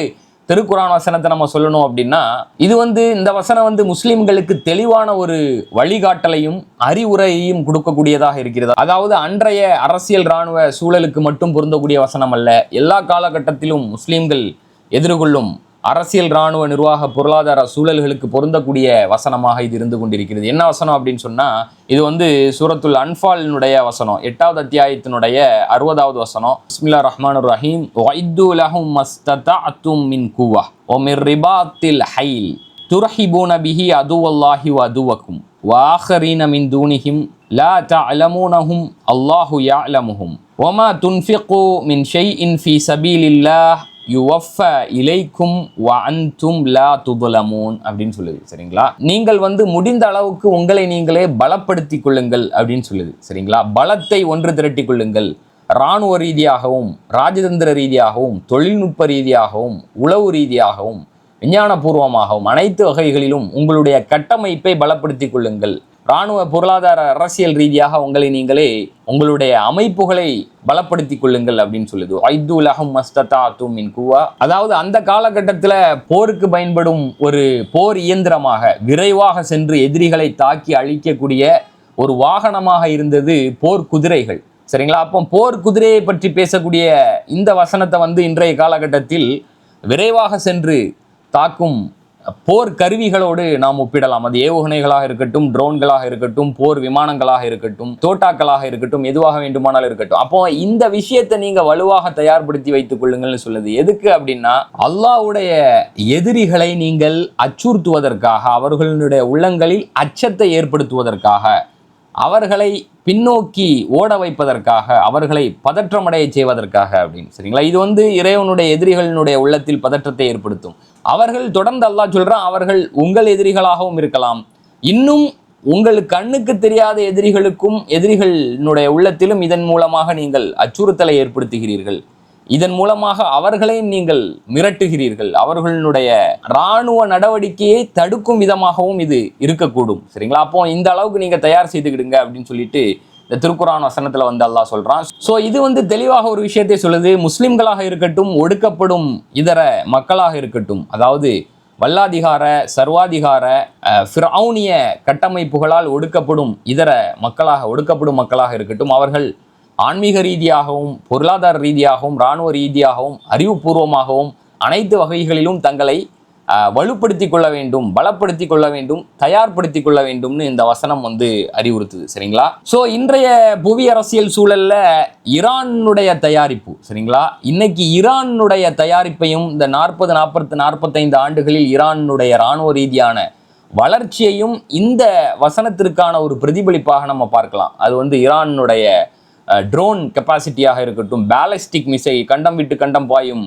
திருக்குரான் வசனத்தை நம்ம சொல்லணும் அப்படின்னா, இது வந்து இந்த வசனம் வந்து முஸ்லிம்களுக்கு தெளிவான ஒரு வழிகாட்டலையும் அறிவுரையையும் கொடுக்கக்கூடியதாக இருக்கிறது. அதாவது அன்றைய அரசியல் இராணுவ சூழலுக்கு மட்டும் பொருந்தக்கூடிய வசனம் அல்ல, எல்லா காலகட்டத்திலும் முஸ்லிம்கள் எதிர்கொள்ளும் அரசியல் இராணுவ நிர்வாக பொருளாதார சூழல்களுக்கு பொருந்தக்கூடிய வசனமாக இது இருந்து கொண்டிருக்கிறது. என்ன வசனம் அப்படின்னு சொன்னா, இது வந்து சூரத்துல் அன்ஃபாலினுடைய வசனம், 8வது அத்தியாயத்தினுடைய 60வது வசனம். பிஸ்மில்லாஹிர் ரஹ்மானிர் ரஹீம். வஇத்து லஹும் மஸ்ததஅதும் மின் குவா வ மிர் ரிபாத்தில் ஹைல் துர்ஹிபூன பிஹி அதுவல்லாஹி வ அதுவக்கும் வ ஆகரீன மின் தூனிஹிம் லா தஅலமூனஹும் அல்லாஹு யஅலமுஹும் வ மா துன்ஃபிகு மின் ஷைஇன் ஃபீ சபீலில்லாஹ் யுவஃப இலைக்கும் வ அன்தும் லா துதுலமூன் அப்படின்னு சொல்லுது. சரிங்களா? நீங்கள் வந்து முடிந்த அளவுக்கு உங்களை நீங்களே பலப்படுத்திக் கொள்ளுங்கள் அப்படின்னு சொல்லுது. சரிங்களா? பலத்தை ஒன்று திரட்டி கொள்ளுங்கள். இராணுவ ரீதியாகவும், ராஜதந்திர ரீதியாகவும், தொழில்நுட்ப ரீதியாகவும், உளவு ரீதியாகவும், விஞ்ஞானபூர்வமாகவும் அனைத்து வகைகளிலும் உங்களுடைய கட்டமைப்பை பலப்படுத்திக் கொள்ளுங்கள். இராணுவ, பொருளாதார, அரசியல் ரீதியாக உங்களை நீங்களே உங்களுடைய அமைப்புகளை பலப்படுத்திக் கொள்ளுங்கள் அப்படின்னு சொல்லுது. ஐது லஹும் மஸ்ததஅதும் மின் குவா. அதாவது அந்த காலகட்டத்தில் போருக்கு பயன்படும் ஒரு போர் இயந்திரமாக, விரைவாக சென்று எதிரிகளை தாக்கி அழிக்கக்கூடிய ஒரு வாகனமாக இருந்தது போர் குதிரைகள். சரிங்களா? அப்போ போர் குதிரையை பற்றி பேசக்கூடிய இந்த வசனத்தை வந்து இன்றைய காலகட்டத்தில் விரைவாக சென்று தாக்கும் போர் கருவிகளோடு நாம் ஒப்பிடலாம். அது ஏவுகணைகளாக இருக்கட்டும், ட்ரோன்களாக இருக்கட்டும், போர் விமானங்களாக இருக்கட்டும், தோட்டாக்களாக இருக்கட்டும், எதுவாக வேண்டுமானாலும் இருக்கட்டும். அப்போ இந்த விஷயத்தை நீங்க வலுவாக தயார்படுத்தி வைத்துக் கொள்ளுங்கள்னு சொல்லுது. எதுக்கு அப்படின்னா, அல்லாஹ்வுடைய எதிரிகளை நீங்கள் அச்சுறுத்துவதற்காக, அவர்களுடைய உள்ளங்களில் அச்சத்தை ஏற்படுத்துவதற்காக, அவர்களை பின்னோக்கி ஓட வைப்பதற்காக, அவர்களை பதற்றமடைய செய்வதற்காக அப்படின்னு. சரிங்களா? இது வந்து இறைவனுடைய எதிரிகளினுடைய உள்ளத்தில் பதற்றத்தை ஏற்படுத்தும். அவர்கள் தொடர்ந்து அல்லாஹ் சொல்றான், அவர்கள் உங்கள் எதிரிகளாகவும் இருக்கலாம், இன்னும் உங்கள் கண்ணுக்கு தெரியாத எதிரிகளுக்கும், எதிரிகளினுடைய உள்ளத்திலும் இதன் மூலமாக நீங்கள் அச்சுறுத்தலை ஏற்படுத்துகிறீர்கள். இதன் மூலமாக அவர்களையும் நீங்கள் மிரட்டுகிறீர்கள். அவர்களுடைய இராணுவ நடவடிக்கையை தடுக்கும் விதமாகவும் இது இருக்கக்கூடும். சரிங்களா? அப்போ இந்த அளவுக்கு நீங்க தயார் செய்துக்கிடுங்க அப்படின்னு சொல்லிட்டு இந்த திருக்குரான் வசனத்துல வந்து அல்லாஹ் சொல்றான். ஸோ இது வந்து தெளிவாக ஒரு விஷயத்தை சொல்லுது. முஸ்லிம்களாக இருக்கட்டும், ஒடுக்கப்படும் இதர மக்களாக இருக்கட்டும், அதாவது வல்லாதிகார, சர்வாதிகார, ஃபிரௌனிய கட்டமைப்புகளால் ஒடுக்கப்படும் மக்களாக இருக்கட்டும், அவர்கள் ஆன்மீக ரீதியாகவும், பொருளாதார ரீதியாகவும், இராணுவ ரீதியாகவும், அறிவுபூர்வமாகவும் அனைத்து வகைகளிலும் தங்களை வலுப்படுத்திக் கொள்ள வேண்டும், பலப்படுத்திக் கொள்ள வேண்டும், தயார்படுத்திக் கொள்ள வேண்டும்னு இந்த வசனம் வந்து அறிவுறுத்துது. சரிங்களா? ஸோ இன்றைய புவி அரசியல் சூழல்ல ஈரானுடைய தயாரிப்பு, சரிங்களா, இன்னைக்கு ஈரானுடைய தயாரிப்பையும் இந்த 40-45 ஆண்டுகளில் ஈரானுடைய இராணுவ ரீதியான வளர்ச்சியையும் இந்த வசனத்திற்கான ஒரு பிரதிபலிப்பாக நம்ம பார்க்கலாம். அது வந்து ஈரானுடைய ட்ரோன் கெப்பாசிட்டியாக இருக்கட்டும், பேலிஸ்டிக் மிசைல், கண்டம் விட்டு கண்டம் பாயும்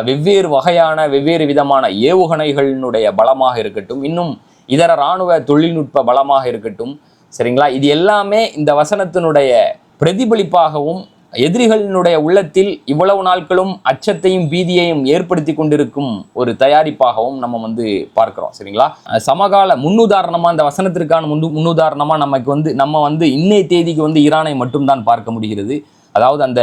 வெவ்வேறு வகையான வெவ்வேறு விதமான ஏவுகணைகளினுடைய பலமாக இருக்கட்டும், இன்னும் இதர இராணுவ தொழில்நுட்ப பலமாக இருக்கட்டும், சரிங்களா, இது எல்லாமே இந்த வசனத்தினுடைய பிரதிபலிப்பாகவும் எதிரிகளினுடைய உள்ளத்தில் இவ்வளவு நாட்களும் அச்சத்தையும் பீதியையும் ஏற்படுத்தி கொண்டிருக்கும் ஒரு தயாரிப்பாகவும் நம்ம பார்க்கிறோம். சரிங்களா, சமகால முன்னுதாரணமா இந்த வசனத்திற்கான முன்னுதாரணமா நம்ம இன்னைய தேதிக்கு ஈரானை மட்டும்தான் பார்க்க முடிகிறது. அதாவது அந்த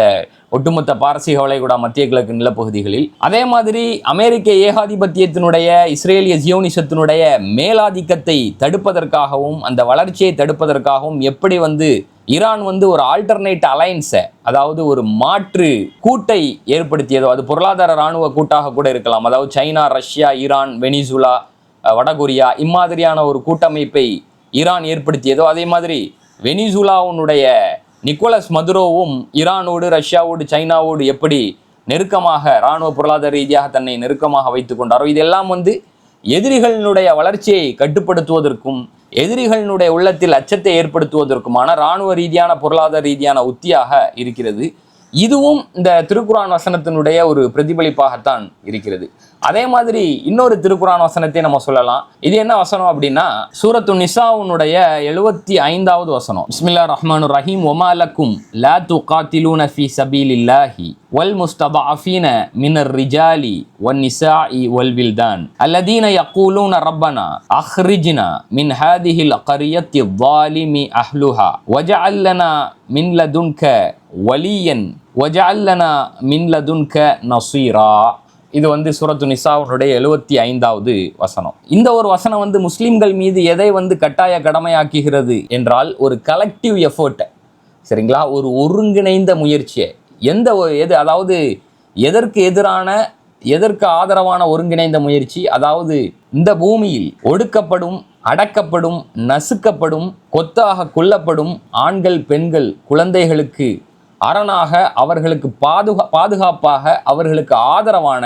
ஒட்டுமொத்த பாரசீக வளைகுடா மத்திய கிழக்கு நிலப்பகுதிகளில். அதே மாதிரி அமெரிக்க ஏகாதிபத்தியத்தினுடைய இஸ்ரேலிய ஜியோனிசத்தினுடைய மேலாதிக்கத்தை தடுப்பதற்காகவும் அந்த வளர்ச்சியை தடுப்பதற்காகவும் எப்படி ஈரான் ஒரு ஆல்டர்னேட் அலைன்ஸை, அதாவது ஒரு மாற்று கூட்டை ஏற்படுத்தியதோ, அது பொருளாதார இராணுவ கூட்டாக கூட இருக்கலாம். அதாவது சைனா, ரஷ்யா, ஈரான், வெனிசுலா, வடகொரியா இம்மாதிரியான ஒரு கூட்டமைப்பை ஈரான் ஏற்படுத்தியதோ, அதே மாதிரி வெனிசுலாவுடைய நிக்கோலஸ் மதுரோவும் ஈரானோடு, ரஷ்யாவோடு, சைனாவோடு எப்படி நெருக்கமாக இராணுவ பொருளாதார ரீதியாக தன்னை நெருக்கமாக வைத்து கொண்டாரோ, இதெல்லாம் எதிரிகளினுடைய வளர்ச்சியை கட்டுப்படுத்துவதற்கும் எதிரிகளினுடைய உள்ளத்தில் அச்சத்தை ஏற்படுத்துவதற்குமான இராணுவ ரீதியான பொருளாதார ரீதியான உத்தியாக இருக்கிறது. இதுவும் இந்த திருக்குரான் வசனத்தினுடைய ஒரு பிரதிபலிப்பாகத்தான் இருக்கிறது. அதே மாதிரி இன்னொரு திருக்குரான் வசனத்தை நம்ம சொல்லலாம். இது என்ன வசனம் அப்படின்னா, சூரத்து நிசாவுடைய 75வது வசனம். பிஸ்மில்லாஹிர் ரஹ்மானிர் ரஹீம். வமா லக்கும் லா துகாத்திலூன ஃபீ சபீலில்லாஹி வல் முஸ்ததஅஃபீன மினர் ரிஜாலி வன் நிசாஇ வல் வில்தான் அல்லதீன யகூலூன ரப்பனா அக்ரிஜ்னா மின் ஹாதிஹில் கரியத்தி ظالمி அஹ்லுஹா வஜஅல் லனா மின் லதுன்க வலியன் வஜஅல் லனா மின் லதுன்க நஸீரா. இது சூரத்து நிசாவுடைய 75வது வசனம். இந்த ஒரு வசனம் முஸ்லிம்கள் மீது எதை கட்டாய கடமையாக்குகிறது என்றால், ஒரு கலெக்டிவ் எஃபர்ட், சரிங்களா, ஒரு ஒருங்கிணைந்த முயற்சியை, அதாவது எதற்கு ஆதரவான ஒருங்கிணைந்த முயற்சி, அதாவது இந்த பூமியில் ஒடுக்கப்படும், அடக்கப்படும், நசுக்கப்படும், கொத்தாக கொல்லப்படும் ஆண்கள், பெண்கள், குழந்தைகளுக்கு அரணாக, அவர்களுக்கு பாதுகாப்பாக, அவர்களுக்கு ஆதரவான,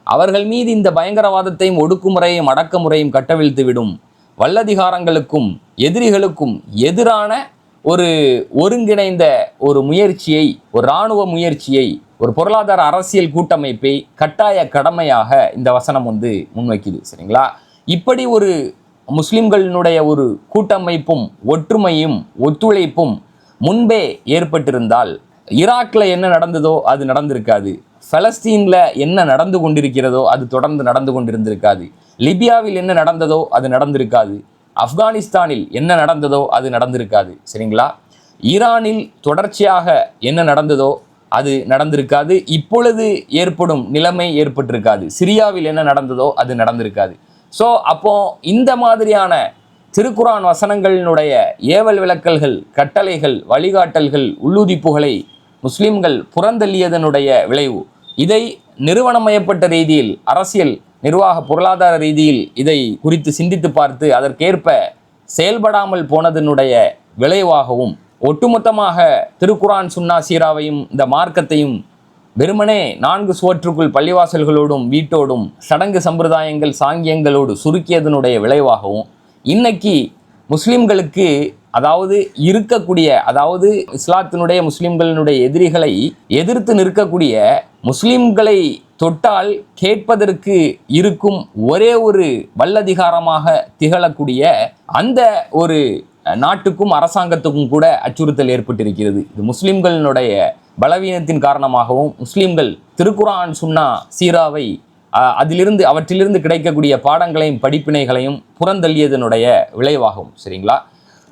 அவர்கள் மீது இந்த பயங்கரவாதத்தையும் ஒடுக்குமுறையும் அடக்குமுறையும் கட்டவிழ்த்துவிடும் வல்லதிகாரங்களுக்கும் எதிரிகளுக்கும் எதிரான ஒரு ஒருங்கிணைந்த ஒரு முயற்சியை, ஒரு இராணுவ முயற்சியை, ஒரு பொருளாதார அரசியல் கூட்டமைப்பை கட்டாய கடமையாக இந்த வசனம் முன்வைக்குது. சரிங்களா, இப்படி ஒரு முஸ்லிம்களினுடைய ஒரு கூட்டமைப்பும் ஒற்றுமையும் ஒத்துழைப்பும் முன்பே ஏற்பட்டிருந்தால் ஈராக்ல என்ன நடந்ததோ அது நடந்திருக்காது, பலஸ்தீன்ல என்ன நடந்து கொண்டிருக்கிறதோ அது தொடர்ந்து நடந்து கொண்டிருந்திருக்காது, லிபியாவில் என்ன நடந்ததோ அது நடந்திருக்காது, ஆப்கானிஸ்தானில் என்ன நடந்ததோ அது நடந்திருக்காது. சரிங்களா, ஈரானில் தொடர்ச்சியாக என்ன நடந்ததோ அது நடந்திருக்காது, இப்பொழுது ஏற்படும் நிலைமை ஏற்பட்டிருக்காது, சிரியாவில் என்ன நடந்ததோ அது நடந்திருக்காது. ஸோ அப்போ இந்த மாதிரியான திருக்குரான் வசனங்களினுடைய ஏவல் விளக்கல்கள், கட்டளைகள், வழிகாட்டல்கள், உள்ளுதிப்புகளை முஸ்லிம்கள் புறந்தள்ளியதனுடைய விளைவு. இதை நிறுவனமயப்பட்ட ரீதியில், அரசியல், நிர்வாக, பொருளாதார ரீதியில் இதை குறித்து சிந்தித்து பார்த்து அதற்கேற்ப செயல்படாமல் போனதனுடைய விளைவாகவும், ஒட்டுமொத்தமாக திருக்குரான், சுன்னா, சீராவையும் இந்த மார்க்கத்தையும் வெறுமனே 4 சுவற்றுக்குள் பள்ளிவாசல்களோடும் வீட்டோடும் சடங்கு சம்பிரதாயங்கள், சாங்கியங்களோடு சுருக்கியதனுடைய விளைவாகவும் இன்னைக்கு முஸ்லிம்களுக்கு, அதாவது இஸ்லாத்தினுடைய முஸ்லிம்களினுடைய எதிரிகளை எதிர்த்து நிற்கக்கூடிய, முஸ்லிம்களை தொட்டால் கேட்பதற்கு இருக்கும் ஒரே ஒரு வல்லதிகாரமாக திகழக்கூடிய அந்த ஒரு நாட்டுக்கும் அரசாங்கத்துக்கும் கூட அச்சுறுத்தல் ஏற்பட்டிருக்கிறது. இது முஸ்லிம்களினுடைய பலவீனத்தின் காரணமாகவும், முஸ்லிம்கள் திருக்குரான், சுன்னா, சீராவை அவற்றிலிருந்து கிடைக்கக்கூடிய பாடங்களையும் படிப்பினைகளையும் புறந்தள்ளியதனுடைய விளைவாகும். சரிங்களா,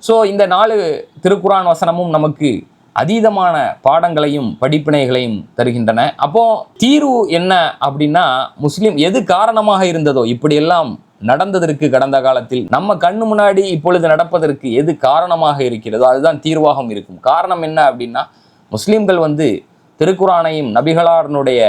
ஸோ இந்த 4 திருக்குரான் வசனமும் நமக்கு அதீதமான பாடங்களையும் படிப்பினைகளையும் தருகின்றன. அப்போ தீர்வு என்ன அப்படின்னா, முஸ்லிம் எது காரணமாக இருந்ததோ இப்படியெல்லாம் நடந்ததற்கு, கடந்த காலத்தில் நம்ம கண்ணு முன்னாடி இப்பொழுது நடப்பதற்கு எது காரணமாக இருக்கிறதோ அதுதான் தீர்வாகவும் இருக்கும். காரணம் என்ன அப்படின்னா, முஸ்லிம்கள் திருக்குரானையும் நபிகளாரனுடைய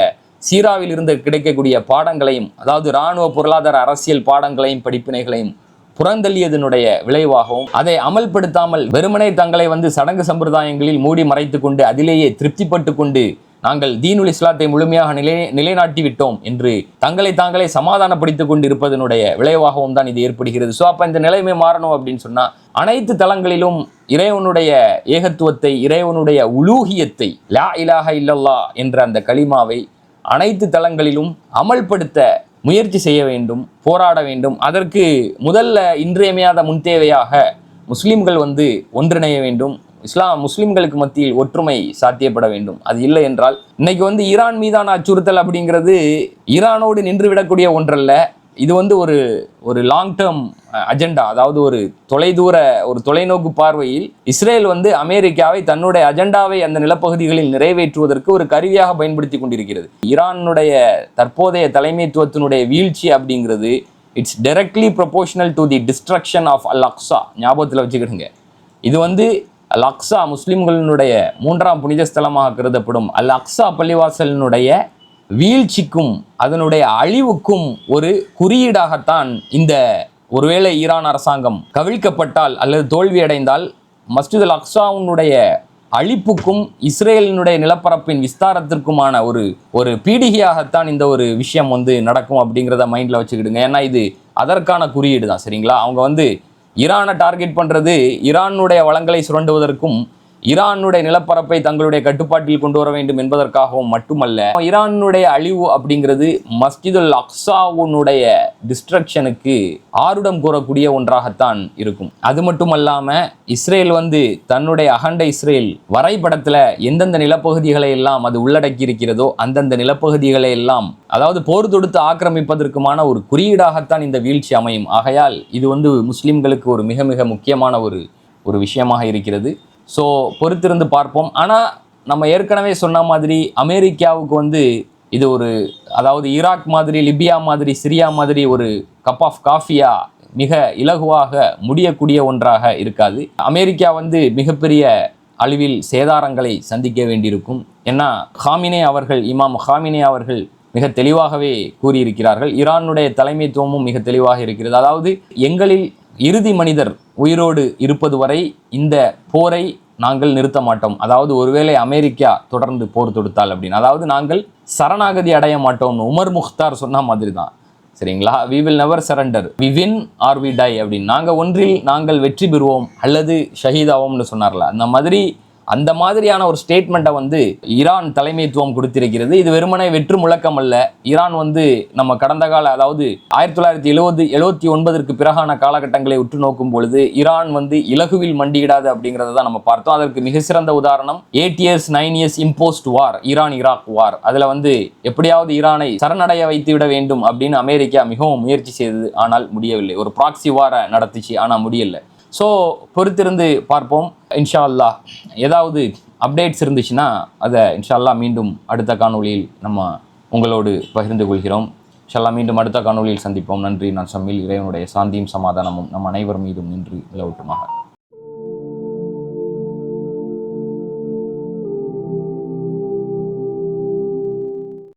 சீராவில் இருந்து கிடைக்கக்கூடிய பாடங்களையும், அதாவது இராணுவ பொருளாதார அரசியல் பாடங்களையும் படிப்பினைகளையும் புறந்தள்ளியதனுடைய விளைவாகவும், அதை அமல்படுத்தாமல் வெறுமனே தங்களை சடங்கு சம்பிரதாயங்களில் மூடி மறைத்து கொண்டு அதிலேயே திருப்திப்பட்டு கொண்டு நாங்கள் தீனுல் இஸ்லாத்தை முழுமையாக நிலைநாட்டி விட்டோம் என்று தங்களை தாங்களே சமாதானப்படுத்திக் கொண்டு இருப்பதனுடைய விளைவாகவும் தான் இது ஏற்படுகிறது. ஸோ அப்போ இந்த நிலைமை மாறணும் அப்படின்னு சொன்னால் அனைத்து தளங்களிலும் இறைவனுடைய ஏகத்துவத்தை, இறைவனுடைய உலூஹியத்தை, லா இலாஹ இல்லல்லாஹ் என்ற அந்த கலிமாவை அனைத்து தளங்களிலும் அமல்படுத்த முயற்சி செய்ய வேண்டும், போராட வேண்டும். அதற்கு முதல்ல இன்றியமையாத முன்தேவையாக முஸ்லிம்கள் ஒன்றிணைய வேண்டும். முஸ்லிம்களுக்கு மத்தியில் ஒற்றுமை சாத்தியப்பட வேண்டும். அது இல்லை என்றால் இன்னைக்கு ஈரான் மீதான அச்சுறுத்தல் அப்படிங்கிறது ஈரானோடு நின்று விடக்கூடிய ஒன்றல்ல. இது ஒரு லாங் டேர்ம் அஜெண்டா, அதாவது ஒரு தொலைநோக்கு பார்வையில் இஸ்ரேல் அமெரிக்காவை தன்னுடைய அஜெண்டாவை அந்த நிலப்பகுதிகளில் நிறைவேற்றுவதற்கு ஒரு கருவியாக பயன்படுத்தி கொண்டிருக்கிறது. ஈரானுடைய தற்போதைய தலைமைத்துவத்தினுடைய வீழ்ச்சி அப்படிங்கிறது it's directly proportional to the destruction of Al Aqsa. ஞாபகத்தில் வச்சுக்கிடுங்க. இது அல் அக்ஸா முஸ்லிம்களினுடைய 3ஆம் புனித ஸ்தலமாக கருதப்படும் அல் அக்ஸா பள்ளிவாசலினுடைய வீழ்ச்சிக்கும் அதனுடைய அழிவுக்கும் ஒரு குறியீடாகத்தான் இந்த ஒருவேளை ஈரான் அரசாங்கம் கவிழ்க்கப்பட்டால் அல்லது தோல்வியடைந்தால் மஸ்ஜித் அல் அக்ஸாவுடைய அழிப்புக்கும் இஸ்ரேலினுடைய நிலப்பரப்பின் விஸ்தாரத்திற்குமான ஒரு பீடிகையாகத்தான் இந்த ஒரு விஷயம் நடக்கும் அப்படிங்கிறத மைண்டில் வச்சுக்கிடுங்க. ஏன்னா இது அதற்கான குறியீடு தான். சரிங்களா? அவங்க ஈரானை டார்கெட் பண்ணுறது ஈரானுடைய வளங்களை சுரண்டுவதற்கும் ஈரானுடைய நிலப்பரப்பை தங்களுடைய கட்டுப்பாட்டில் கொண்டு வர வேண்டும் என்பதற்காகவும் மட்டுமல்ல, ஈரானுடைய அழிவு அப்படிங்கிறது மஸ்ஜிதுல் அக்ஸாவுடைய டிஸ்ட்ரக்ஷனுக்கு ஆருடம் கூறக்கூடிய ஒன்றாகத்தான் இருக்கும். அது மட்டுமல்லாம இஸ்ரேல் தன்னுடைய அகண்ட இஸ்ரேல் வரைபடத்தில் எந்தெந்த நிலப்பகுதிகளை எல்லாம் அது உள்ளடக்கி இருக்கிறதோ அந்தந்த நிலப்பகுதிகளை எல்லாம், அதாவது போர் தொடுத்து ஆக்கிரமிப்பதற்குமான ஒரு குறியீடாகத்தான் இந்த வீழ்ச்சி அமையும். ஆகையால் இது முஸ்லிம்களுக்கு ஒரு மிக மிக முக்கியமான ஒரு விஷயமாக இருக்கிறது. ஸோ பொறுத்திருந்து பார்ப்போம். ஆனால் நம்ம ஏற்கனவே சொன்ன மாதிரி அமெரிக்காவுக்கு இது அதாவது ஈராக் மாதிரி, லிபியா மாதிரி, சிரியா மாதிரி ஒரு கப் ஆஃப் காஃபியா மிக இலகுவாக முடியக்கூடிய ஒன்றாக இருக்காது. அமெரிக்கா மிகப்பெரிய அளவில் சேதாரங்களை சந்திக்க வேண்டியிருக்கும். ஏன்னா இமாம் ஹாமினே அவர்கள் மிக தெளிவாகவே கூறியிருக்கிறார்கள். ஈரானுடைய தலைமைத்துவமும் மிக தெளிவாக இருக்கிறது. அதாவது எங்களில் இறுதி மனிதர் உயிரோடு இருப்பது வரை இந்த போரை நாங்கள் நிறுத்த மாட்டோம். அதாவது ஒருவேளை அமெரிக்கா தொடர்ந்து போர் தொடுத்தால் அப்படின்னு, அதாவது நாங்கள் சரணாகதி அடைய மாட்டோம்னு உமர் முக்தார் சொன்ன மாதிரி தான். சரிங்களா? We will never surrender, we win or we die அப்படின்னு. நாங்கள் வெற்றி பெறுவோம் அல்லது ஷஹீதாவோம்னு சொன்னார்ல, அந்த மாதிரியான ஒரு ஸ்டேட்மெண்ட்டை ஈரான் தலைமைத்துவம் கொடுத்திருக்கிறது. இது வெறுமனே வெற்று முழக்கம் அல்ல. ஈரான் நம்ம கடந்த கால, அதாவது 1979 பிறகான காலகட்டங்களை உற்று நோக்கும் பொழுது ஈரான் இலகுவில் மண்டியிடாது அப்படிங்கிறத தான் நம்ம பார்த்தோம். அதற்கு மிக சிறந்த உதாரணம் 8 years 9 years இம்போஸ்ட் வார், ஈரான் ஈராக் வார். அதில் எப்படியாவது ஈரானை சரணடைய வைத்து விட வேண்டும் அப்படின்னு அமெரிக்கா மிகவும் முயற்சி செய்தது. ஆனால் முடியவில்லை. ஒரு ப்ராக்சி வாரை நடத்துச்சு, ஆனால் முடியலை. ஸோ பொறுத்திருந்து பார்ப்போம். இன்ஷா அல்லாஹ் ஏதாவது அப்டேட்ஸ் இருந்துச்சுன்னா அதை இன்ஷா அல்லாஹ் மீண்டும் அடுத்த காணொளியில் நம்ம உங்களோடு பகிர்ந்து கொள்கிறோம். இன்ஷா அல்லாஹ் மீண்டும் அடுத்த காணொளியில் சந்திப்போம். நன்றி. நான் சம்மில். இறைவனுடைய சாந்தியும் சமாதானமும் நம் அனைவர் மீதும் நின்று நிலவட்டுமாக.